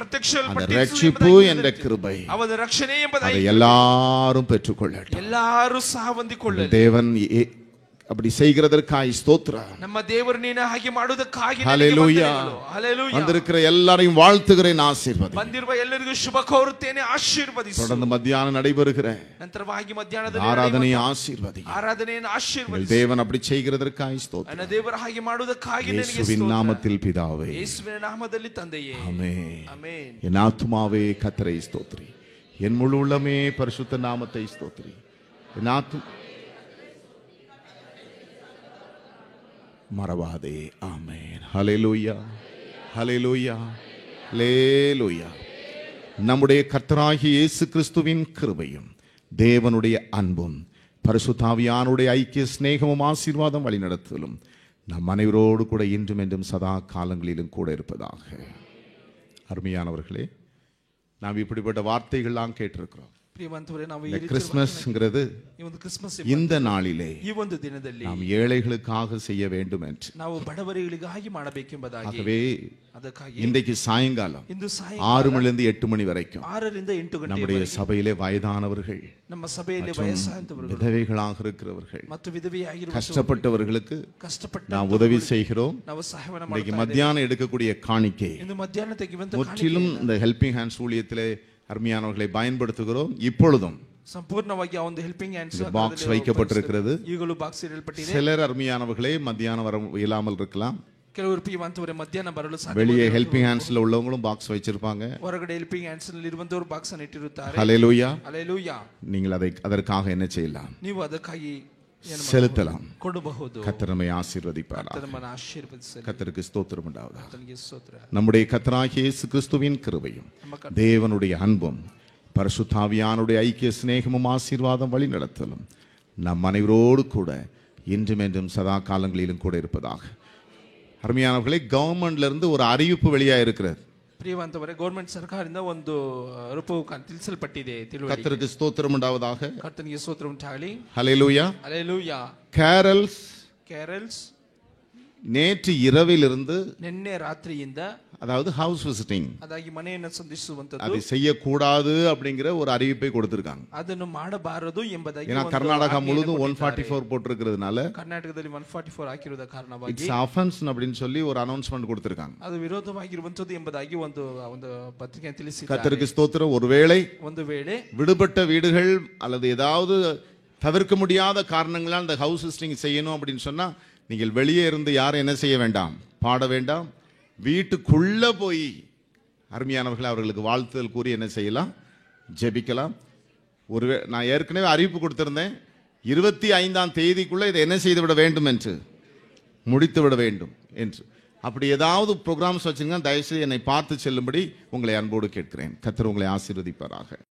ಪ್ರತ್ಯಕ್ಷ அந்த ரட்சிப்பு என்ற கிருபை ಆ ಒಂದು ರಕ್ಷಣೆ அதை ಎಂಬುದಾಗಿ எல்லாரும் பெற்றுக்கொள்ளட்டும். ಎಲ್ಲರೂ ಸಹ ಹೊಂದಿಕೊಳ್ಳಲಿ. தேவன் அப்படி செய்கிறதற்காய் ஸ்தோத்திரம். ನಮ್ಮ ದೇವರು ನೀನು ಹಾಗೆ ಮಾಡುವುದಕ್ಕಾಗಿ ஹல்லேலூயா. ಹಲ್ಲೇಲೂಯಾ. வந்திருக்கிற எல்லாரையும் வாழ்த்துகிறேன், ஆசீர்வதி. ಬಂದಿರುವ ಎಲ್ಲರಿಗೂ ಶುಭ ಕೋರುತ್ತೇನೆ, ಆಶೀರ್ವದಿಸು. தொடர்ந்து மத்தியானம் நடைபெறுகிற ನಂತರವಾಗಿ ಮಧ್ಯಾಹ್ನದಲ್ಲಿ ஆராதனையை ஆசீர்வதி. ಆರಾಧನೆಯನ್ನು ಆಶೀರ್ವದಿಸು. தேவன் அப்படி செய்கிறதற்காய் ஸ்தோத்திரம். ನನ್ನ ದೇವರು ಹಾಗೆ ಮಾಡುವುದಕ್ಕಾಗಿ ನಿನಗೆ இயேசுவின் ಸ್ತೋತ್ರ. நாமத்தில் பிதாவே, ಯೇಸುವಿನ ನಾಮದಲ್ಲಿ ತಂದೆಯೇ, ஆமென். ಆಮೆನ್. என் ஆத்துமாவே கர்த்தரை ஸ்தோத்திரி, என் முழு உள்ளமே பரிசுத்த நாமத்தை ஸ்தோத்திரி. என் மறவாதே. ஆமென். ஹல்லேலூயா, ஹல்லேலூயா, ஹல்லேலூயா. நம்முடைய கர்த்தராகிய இயேசு கிறிஸ்துவின் கிருபையும் தேவனுடைய அன்பும் பரிசுத்தாவியானுடைய ஐக்கிய சிநேகமும் ஆசீர்வாதம் வழிநடத்தலும் நம் அனைவரோடு கூட இன்றும் என்றும் சதா காலங்களிலும் கூட இருப்பதாக. அருமையானவர்களே, நாம் இப்படிப்பட்ட வார்த்தைகள்லாம் கேட்டிருக்கிறோம். ಪ್ರಿಯವಂತವರೇ, ನಾವು இந்த கிறிஸ்மஸ்ங்கிறது ಈ ಒಂದು ಕ್ರಿಸ್ಮಸ್ இந்த நாளிலே ಈ ಒಂದು ದಿನದಲ್ಲಿ நாம் ஏழைகளுக்காக செய்ய வேண்டும் என்று. ನಾವು ಬಡವರಿಗಳಿಗಾಗಿ ಮಾಡಬೇಕೆಂಬುದಾಗಿ, ஆகவே ಅದಕ್ಕಾಗಿ இன்றைக்கு சாயங்காலம் ಇಂದು 6 மணிலிருந்து 8 மணி வரைக்கும் 6 ರಿಂದ 8 ಗಂಟೆ நம்முடைய சபையிலே வயதானவர்கள், ನಮ್ಮ ಸಭೆಯಲ್ಲಿ ವಯಸ್ಸಾದವರು, விதவைகளாக இருக்கிறவர்கள், ಮತ್ತು ವಿಧವೆಯಾಗಿರುವ கஷ்டப்பட்டவர்களுக்கு ಕಷ್ಟಪಟ್ಟ நாம் உதவி செய்கிறோம். ನಾವು ಸಹಾಯವನ್ನು இன்றைக்கு ಮಾಡ್ತಾ மத்தியானம் எடுக்கக்கூடிய காணிக்கை ಇಂದು ಮಧ್ಯಾಹ್ನ ತೆಗೆಯುವಂತ முற்றிலும் இந்த ஹெல்பிங் ஹேண்ட்ஸ் ஊழியத்திலே அருமையானவர்களை பயன்படுத்துகிறோம். இப்பொழுதும் ಸಂಪೂರ್ಣವಾಗಿ ಆ ಒಂದು ಹೆಲ್ಪಿಂಗ್ ಹ್ಯಾಂಡ್ಸ್ பாக்ஸ் வைக்கப்பட்டிருக்கிறது. ಈಗಲೂ ಬಾಕ್ಸ್ ಇಡಲ್ಪಟ್ಟಿದೆ. சிலர் அருமையானவர்களே மத்தியானம் வர இயலாமல் இருக்கலாம். ಕೆಲವರು ಪ್ರಿಯವಂತವರೇ ಮಧ್ಯಾಹ್ನ ಬರಲು ಸಾಧ್ಯ. வெளியே ஹெல்பிங் ஹேண்ட்ஸ்ல உள்ளவங்களும் பாக்ஸ் வச்சிருப்பாங்க. ಹೊರಗಡೆ ಹೆಲ್ಪಿಂಗ್ ಹ್ಯಾಂಡ್ಸ್ ನಲ್ಲಿ ಇರುವಂತವರು ಬಾಕ್ಸ್ ಅನ್ನು ಇಟ್ಟಿರುತ್ತಾರೆ. ஹல்லேலூயா. ಹಲ್ಲೇಲೂಯಾ. நீங்கள் அதற்காக என்ன செய்யலாம்? ನೀವು ಅದಕ್ಕಾಗಿ செலுத்தலாம். ಕೊಡಬಹುದು. கர்த்தர் நம்மை ஆசீர்வதிப்பார். ಕರ್ತನನ್ನು ಆಶೀರ್ವದಿಸಲಿ. கர்த்தருக்கு ஸ்தோத்திரம் உண்டாவதாக. ಕರ್ತನಿಗೆ ಸ್ತೋತ್ರ. நம்முடைய கர்த்தராகிய இயேசு கிறிஸ்துவின் கிருபையும் தேவனுடைய அன்பும் பரிசுத்தாவியானுடைய ஐக்கிய சிநேகமும் ஆசீர்வாதம் வழி நடத்தலும் நம் அனைவரோடு கூட இன்றும் என்றும் சதா காலங்களிலும் கூட இருப்பதாக. அருமையானவர்களே, கவர்மெண்ட்ல இருந்து ஒரு அறிவிப்பு வெளியாக இருக்கிறது. ಪ್ರಿಯವಂತವರೇ, ಗವರ್ಮೆಂಟ್ ಸರ್ಕಾರದಿಂದ ಒಂದು ರೂಪವು ತಿಳಿಸಲ್ಪಟ್ಟಿದೆ. கர்த்தருக்கு ஸ்தோத்திரம் உண்டாவதாக. ಕರ್ತನಿಗೆ ಸ್ತೋತ್ರ ಉಂಟಾಗಲಿ. ஹல்லேலூயா. ಹಲ್ಲೇಲೂಯಾ. கேரல்ஸ் நேற்று இரவிலிருந்து, ನಿನ್ನೆ ರಾತ್ರಿಯಿಂದ, அதாவது ஹவுஸ் விசிட்டிங், ಅದಾಗಿ ಮನೆಯನ್ನು ಸಂದರ್ಶಿಸುವಂತದ್ದು, அதை செய்யக்கூடாது அப்படிங்கிற ஒரு அறிவிப்பை கொடுத்திருக்காங்க. ಅದನ್ನು ಮಾಡಬಾರದು ಎಂಬುದಾಗಿ. ஏன்னா கர்நாடகா முழுதும் 144 போட்டிருக்கிறதுனால, ಕರ್ನಾಟಕದಲ್ಲಿ 144 ಹಾಕಿರುವುದ ಕಾರಣವಾಗಿ இட்ஸ் ஆஃபென்ஸ் அப்படின்னு சொல்லி ஒரு அனௌன்ஸ்மெண்ட் கொடுத்திருக்காங்க. ಅದು ವಿರೋಧವಾಗಿರುವಂತದ್ದು ಎಂಬುದಾಗಿ ಒಂದು ಪತ್ರಿಕೆ ತಿಳಿಸಿದ್ದಾರೆ. கர்த்தருக்கு ஸ்தோத்திரம். ஒருவேளை ಒಂದು ವೇಳೆ விடுபட்ட வீடுகள் அல்லது ஏதாவது தவிர்க்க முடியாத காரணங்களால் இந்த ஹவுஸ் விசிட்டிங் செய்யணும் அப்படின்னு சொன்னா, நீங்கள் வெளியே இருந்து யாரும் என்ன செய்ய வேண்டாம், பாட வேண்டாம். வீட்டுக்குள்ள போய் அருமையானவர்கள் அவர்களுக்கு வாழ்த்துதல் கூறி என்ன செய்யலாம், ஜெபிக்கலாம். நான் ஏற்கனவே அறிவிப்பு கொடுத்திருந்தேன், 25ஆம் தேதிக்குள்ள இதை என்ன செய்து விட வேண்டும் என்று, முடித்து விட வேண்டும் என்று. அப்படி ஏதாவது ப்ரோக்ராம்ஸ் வச்சிருந்தா தயவுசெய்து என்னை பார்த்து செல்லும்படி உங்களை அன்போடு கேட்கிறேன். கர்த்தர் உங்களை ஆசீர்வதிப்பாராக.